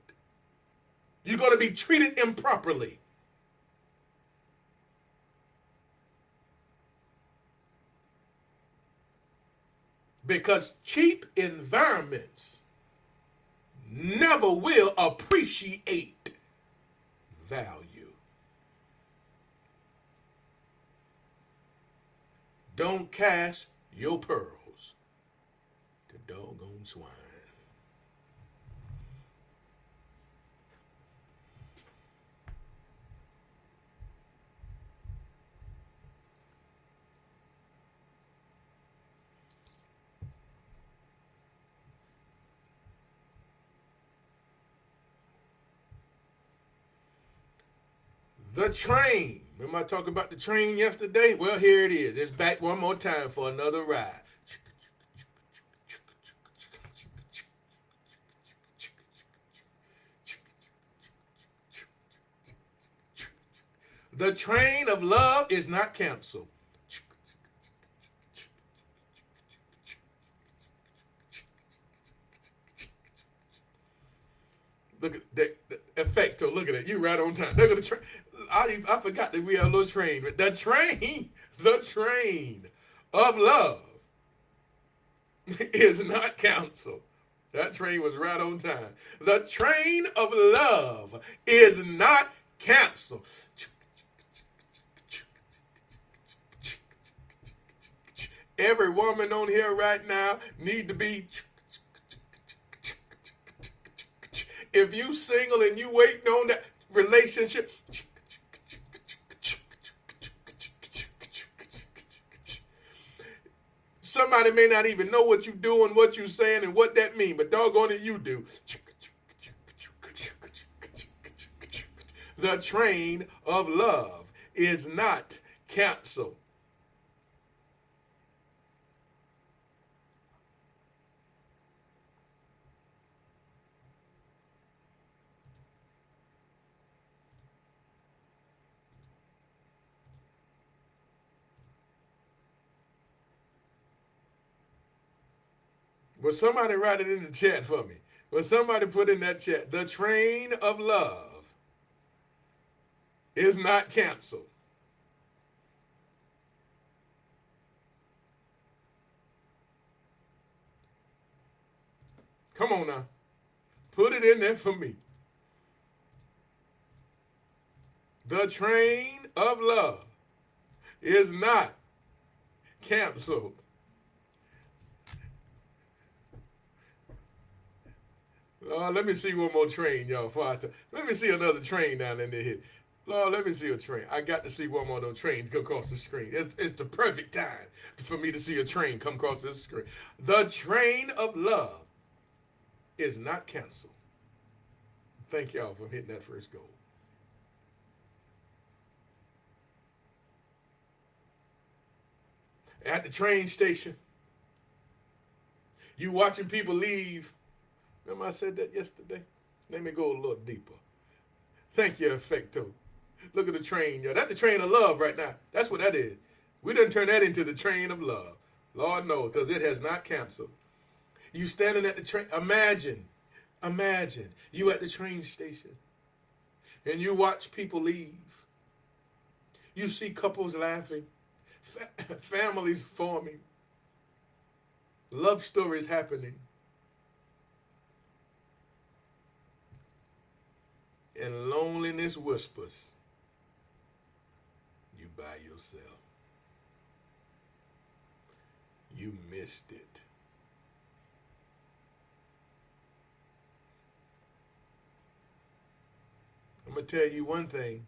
You're going to be treated improperly. Because cheap environments never will appreciate value. Don't cast your pearls to doggone swine. The train. Remember I talked about the train yesterday? Well, here it is. It's back one more time for another ride. The train of love is not canceled. Look at the effecto. Look at it. You right on time. Look at the train. I forgot that we have a little train. The train of love is not canceled. That train was right on time. The train of love is not canceled. Every woman on here right now need to be. If you single and you waiting on that relationship, somebody may not even know what you doing, what you saying, and what that mean, but doggone it, you do. The train of love is not canceled. Will somebody write it in the chat for me? Will somebody put in that chat? The train of love is not canceled. Come on now. Put it in there for me. The train of love is not canceled. Let me see one more train, y'all. Let me see another train down in there. Lord, let me see a train. I got to see one more of those trains go across the screen. It's the perfect time for me to see a train come across the screen. The train of love is not canceled. Thank y'all for hitting that first goal. At the train station, you watching people leave. Remember I said that yesterday? Let me go a little deeper. Thank you, Effecto. Look at the train, yo. That's the train of love right now. That's what that is. We didn't turn that into the train of love. Lord knows, because it has not canceled. You standing at the train. Imagine you at the train station and you watch people leave. You see couples laughing, families forming, love stories happening. And loneliness whispers, you by yourself. You missed it. I'm going to tell you one thing.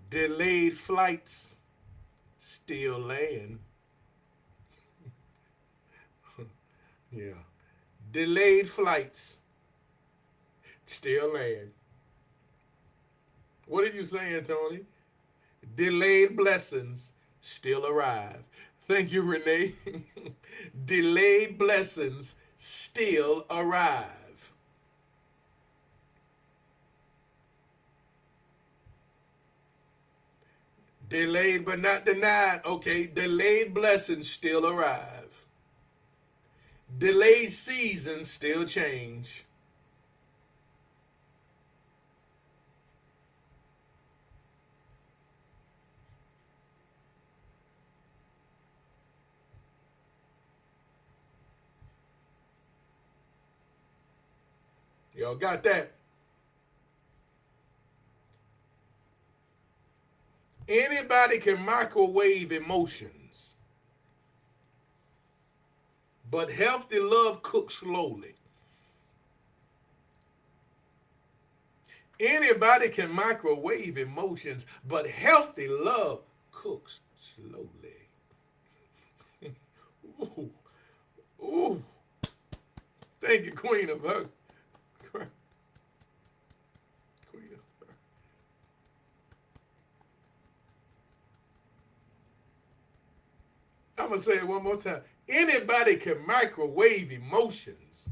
Delayed flights still land. Yeah. Delayed flights still land. What are you saying, Tony? Delayed blessings still arrive. Thank you, Renee. Delayed blessings still arrive. Delayed but not denied. Okay, delayed blessings still arrive. Delayed seasons still change. Y'all got that? Anybody can microwave emotions, but healthy love cooks slowly. Anybody can microwave emotions, but healthy love cooks slowly. Ooh, ooh. Thank you, Queen of her. Queen of her. I'm going to say it one more time. Anybody can microwave emotions,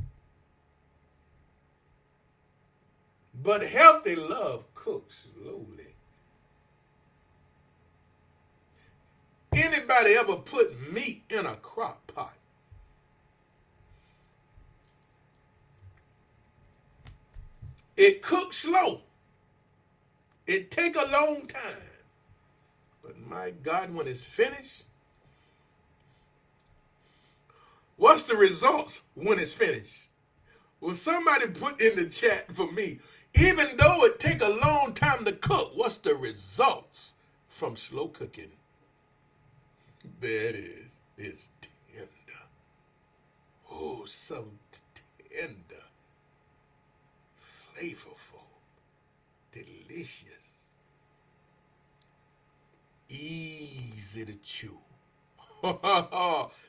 but healthy love cooks slowly. Anybody ever put meat in a crock pot? It cooks slow. It take a long time. But my God, when it's finished, what's the results when it's finished? Will somebody put in the chat for me, even though it take a long time to cook, what's the results from slow cooking? There it is. It's tender. Oh, so tender. Flavorful. Delicious. Easy to chew.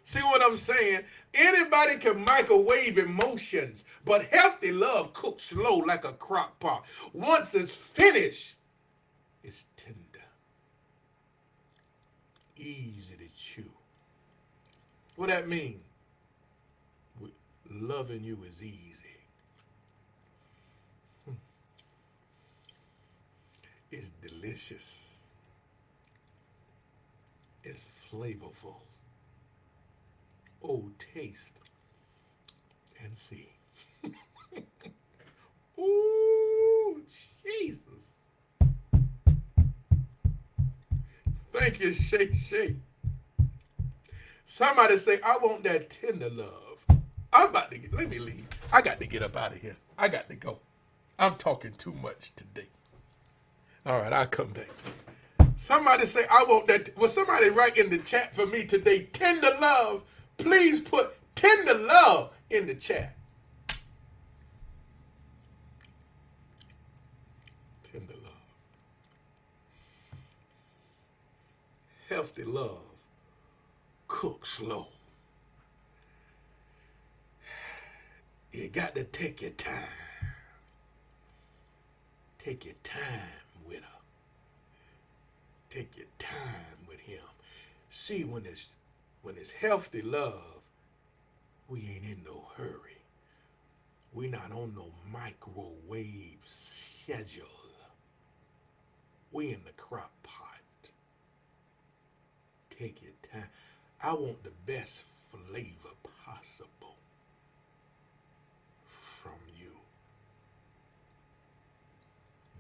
See what I'm saying? Anybody can microwave emotions, but healthy love cooks slow like a crock pot. Once it's finished, it's tender. Easy to chew. What that mean? Loving you is easy. It's delicious. It's flavorful. Oh, taste and see. Ooh, Jesus. Thank you, Shake Shake. Somebody say, I want that tender love. I'm about to get, let me leave. I got to get up out of here. I got to go. I'm talking too much today. All right, I'll come back. Somebody say, I want that. Well, somebody write in the chat for me today, tender love. Please put tender love in the chat. Tender love. Healthy love. Cook slow. You got to take your time. Take your time with her. Take your time with him. See, when it's healthy love, we ain't in no hurry. We not on no microwave schedule. We in the crock pot. Take your time. I want the best flavor possible from you.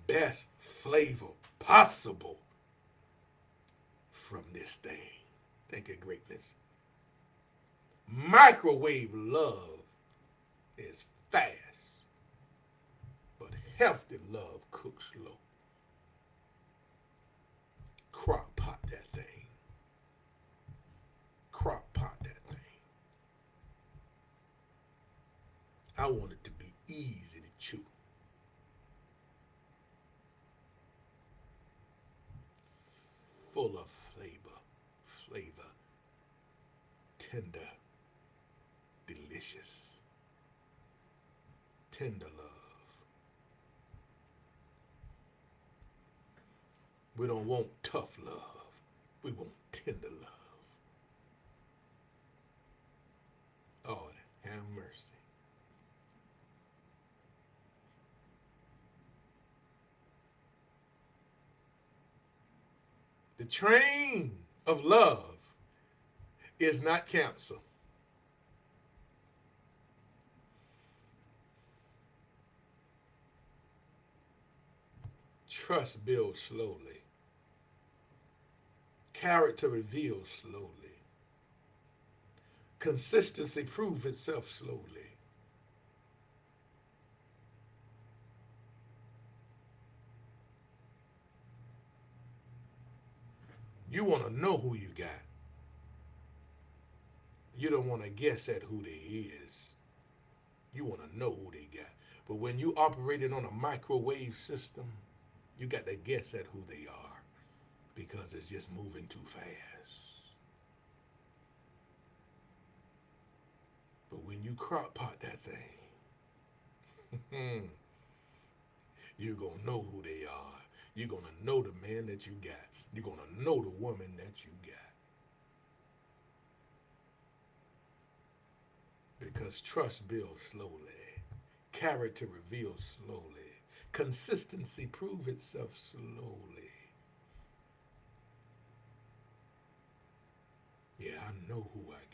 Best flavor possible from this thing. Think of greatness. Microwave love is fast, but healthy love cooks slow. Crock pot that thing. Crock pot that thing. I want it to be easy to chew. Full of flavor, tender, delicious, tender love. We don't want tough love. We want tender love. Lord, have mercy. The train of love is not canceled. Trust builds slowly. Character reveals slowly. Consistency proves itself slowly. You want to know who you got. You don't want to guess at who they is. You want to know who they got. But when you operating on a microwave system, you got to guess at who they are because it's just moving too fast. But when you crock pot that thing, you're going to know who they are. You're going to know the man that you got. You're going to know the woman that you got. Because trust builds slowly. Character reveals slowly. Consistency proves itself slowly. Yeah, I know who I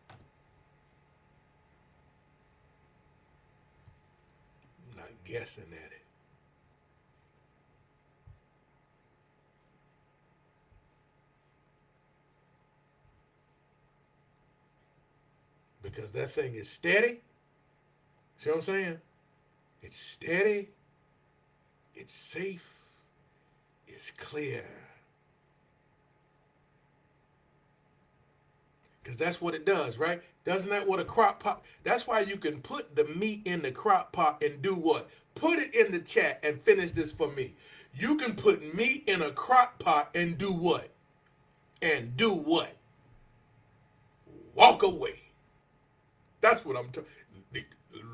got. Not guessing at it. Because that thing is steady. See what I'm saying? It's steady. It's safe. It's clear. Because that's what it does, right? Doesn't that what a crock pot? That's why you can put the meat in the crock pot and do what? Put it in the chat and finish this for me. You can put meat in a crock pot and do what? And do what? Walk away. That's what I'm talking.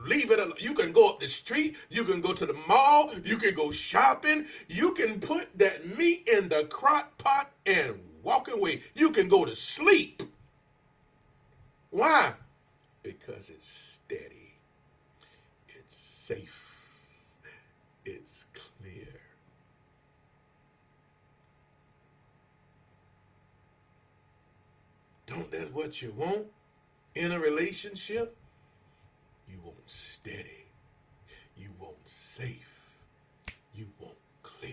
Leave it alone. You can go up the street. You can go to the mall. You can go shopping. You can put that meat in the crock pot and walk away. You can go to sleep. Why? Because it's steady. It's safe. It's clear. what you want in a relationship, you want steady, you want safe, you want clear.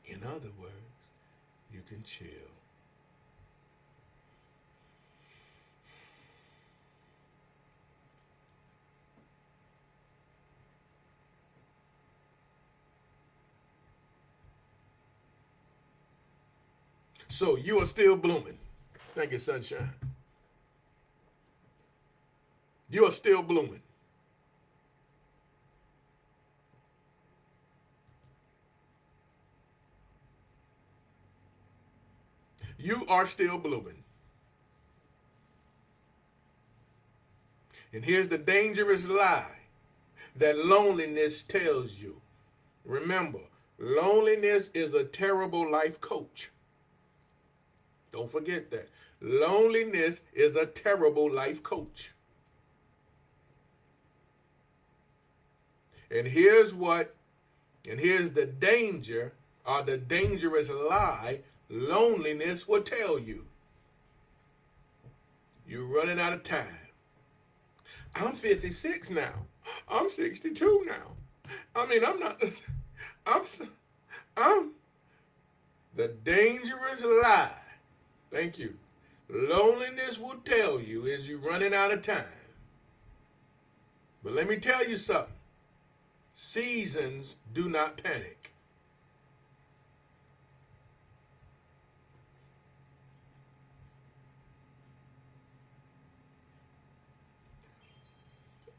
In other words, you can chill. So you are still blooming. Thank you, sunshine. You are still blooming. You are still blooming. And here's the dangerous lie that loneliness tells you. Remember, loneliness is a terrible life coach. Don't forget that. Loneliness is a terrible life coach. And here's the danger or the dangerous lie loneliness will tell you. You're running out of time. I'm 56 now. I'm 62 now. I mean, I'm the dangerous lie. Thank you. Loneliness will tell you is you running out of time. But let me tell you something. Seasons do not panic.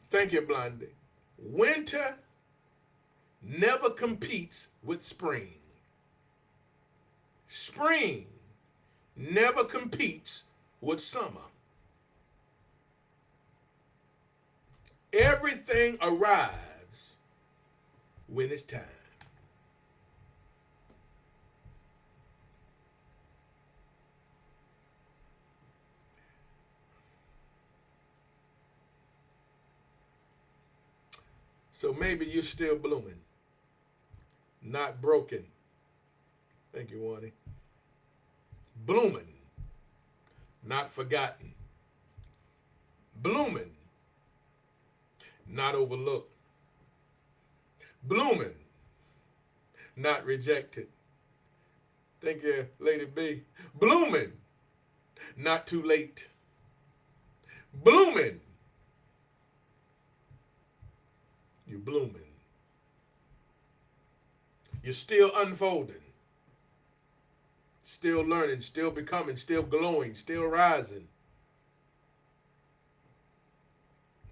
Thank you, Blondie. Winter never competes with spring. Spring never competes with summer. Everything arrives when it's time. So maybe you're still blooming, not broken. Thank you, Wani. Blooming, not forgotten. Blooming, not overlooked. Blooming, not rejected. Thank you, Lady B. Blooming, not too late. Blooming, you're blooming. You're still unfolding, still learning, still becoming, still glowing, still rising,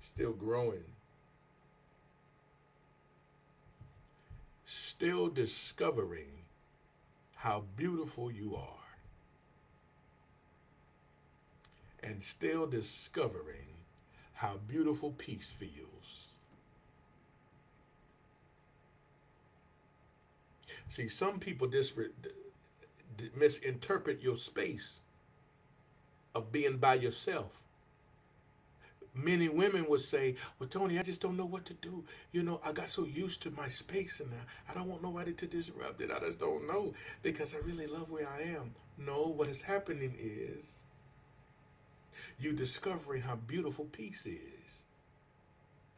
still growing, still discovering how beautiful you are, and still discovering how beautiful peace feels. See, some people misinterpret your space of being by yourself. Many women would say, well, Tony, I just don't know what to do. You know, I got so used to my space and I don't want nobody to disrupt it. I just don't know because I really love where I am. No, what is happening is you discovering how beautiful peace is.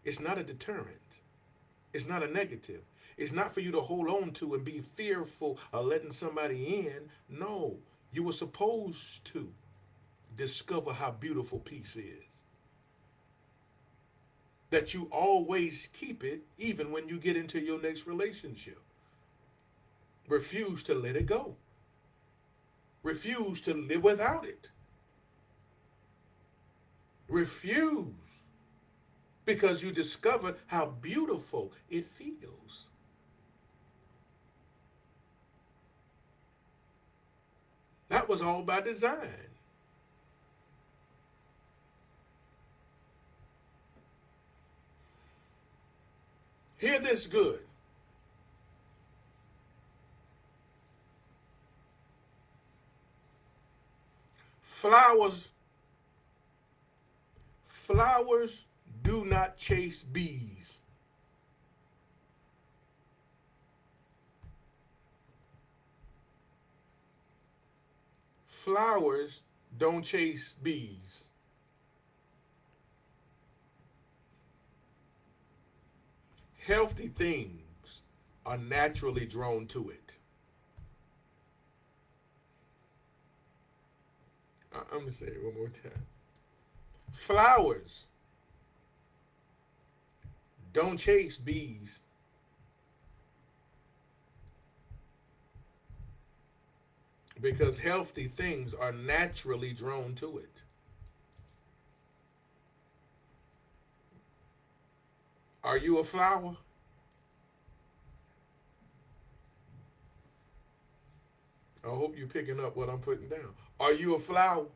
It's not a deterrent. It's not a negative. It's not for you to hold on to and be fearful of letting somebody in. No, you were supposed to discover how beautiful peace is. That you always keep it even when you get into your next relationship. Refuse to let it go. Refuse to live without it. Refuse because you discovered how beautiful it feels. That was all by design. Hear this good. Flowers do not chase bees. Flowers don't chase bees. Healthy things are naturally drawn to it. I'm going to say it one more time. Flowers don't chase bees. Because healthy things are naturally drawn to it. Are you a flower? I hope you're picking up what I'm putting down. Are you a flower?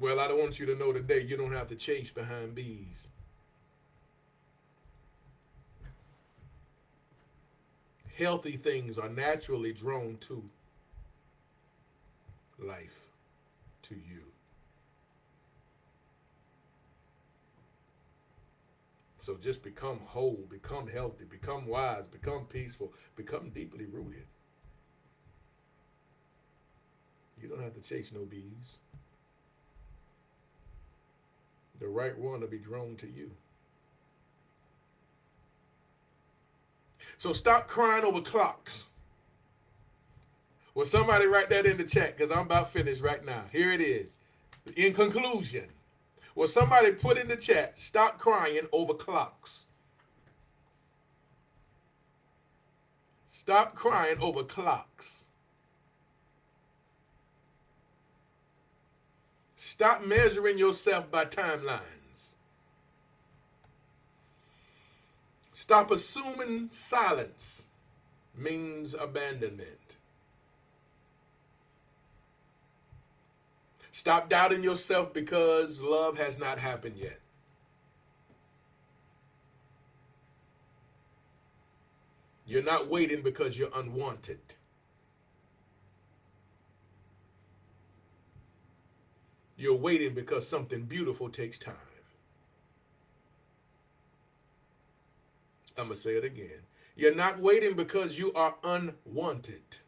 Well, I don't want you to know today you don't have to chase behind bees. Healthy things are naturally drawn to life, to you. So just become whole, become healthy, become wise, become peaceful, become deeply rooted. You don't have to chase no bees. The right one will be drawn to you. So stop crying over clocks. Well, somebody write that in the chat because I'm about finished right now. Here it is. In conclusion, well, somebody put in the chat, stop crying over clocks. Stop crying over clocks. Stop measuring yourself by timelines. Stop assuming silence means abandonment. Stop doubting yourself because love has not happened yet. You're not waiting because you're unwanted. You're waiting because something beautiful takes time. I'm going to say it again. You're not waiting because you are unwanted.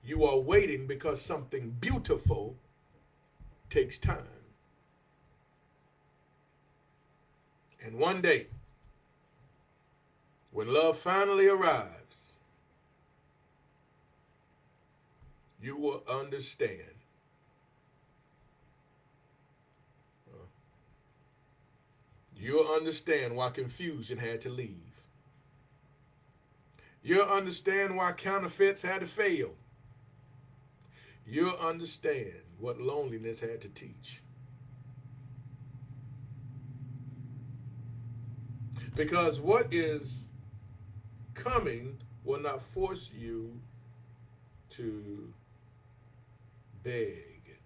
You are waiting because something beautiful takes time. And one day, when love finally arrives, you will understand. You'll understand why confusion had to leave. You'll understand why counterfeits had to fail. You'll understand what loneliness had to teach. Because what is coming will not force you to beg.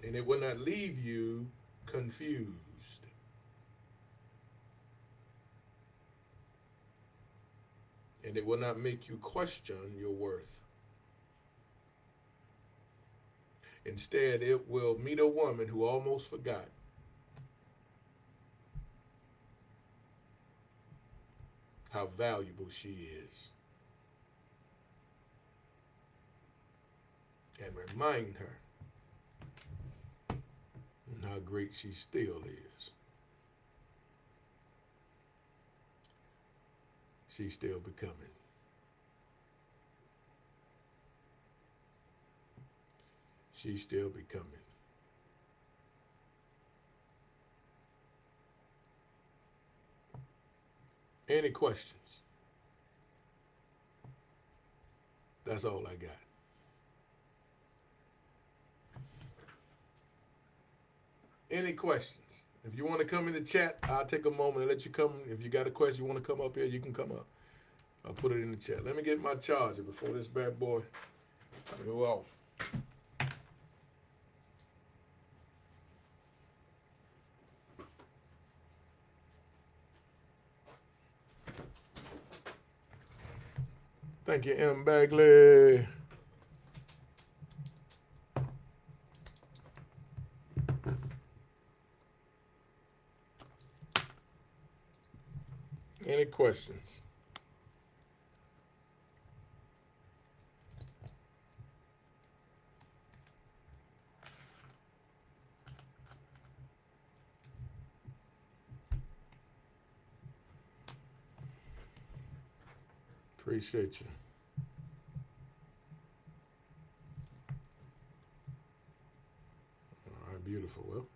And it will not leave you confused. And it will not make you question your worth. Instead, it will meet a woman who almost forgot how valuable she is. And remind her how great she still is. She's still becoming. She's still becoming. Any questions? That's all I got. Any questions? If you want to come in the chat, I'll take a moment and let you come. If you got a question, you want to come up here, you can come up. I'll put it in the chat. Let me get my charger before this bad boy go off. Thank you, M. Bagley. Any questions? Appreciate you. All right, beautiful.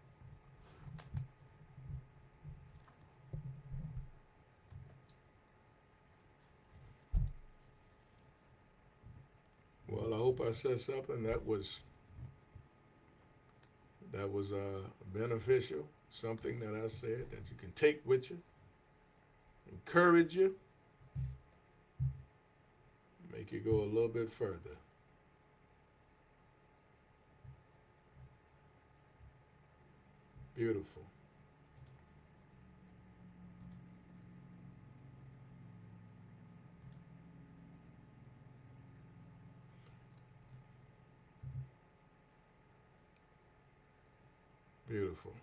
Well, I hope I said something that was beneficial. Something that I said that you can take with you, encourage you, make you go a little bit further. Beautiful. Beautiful.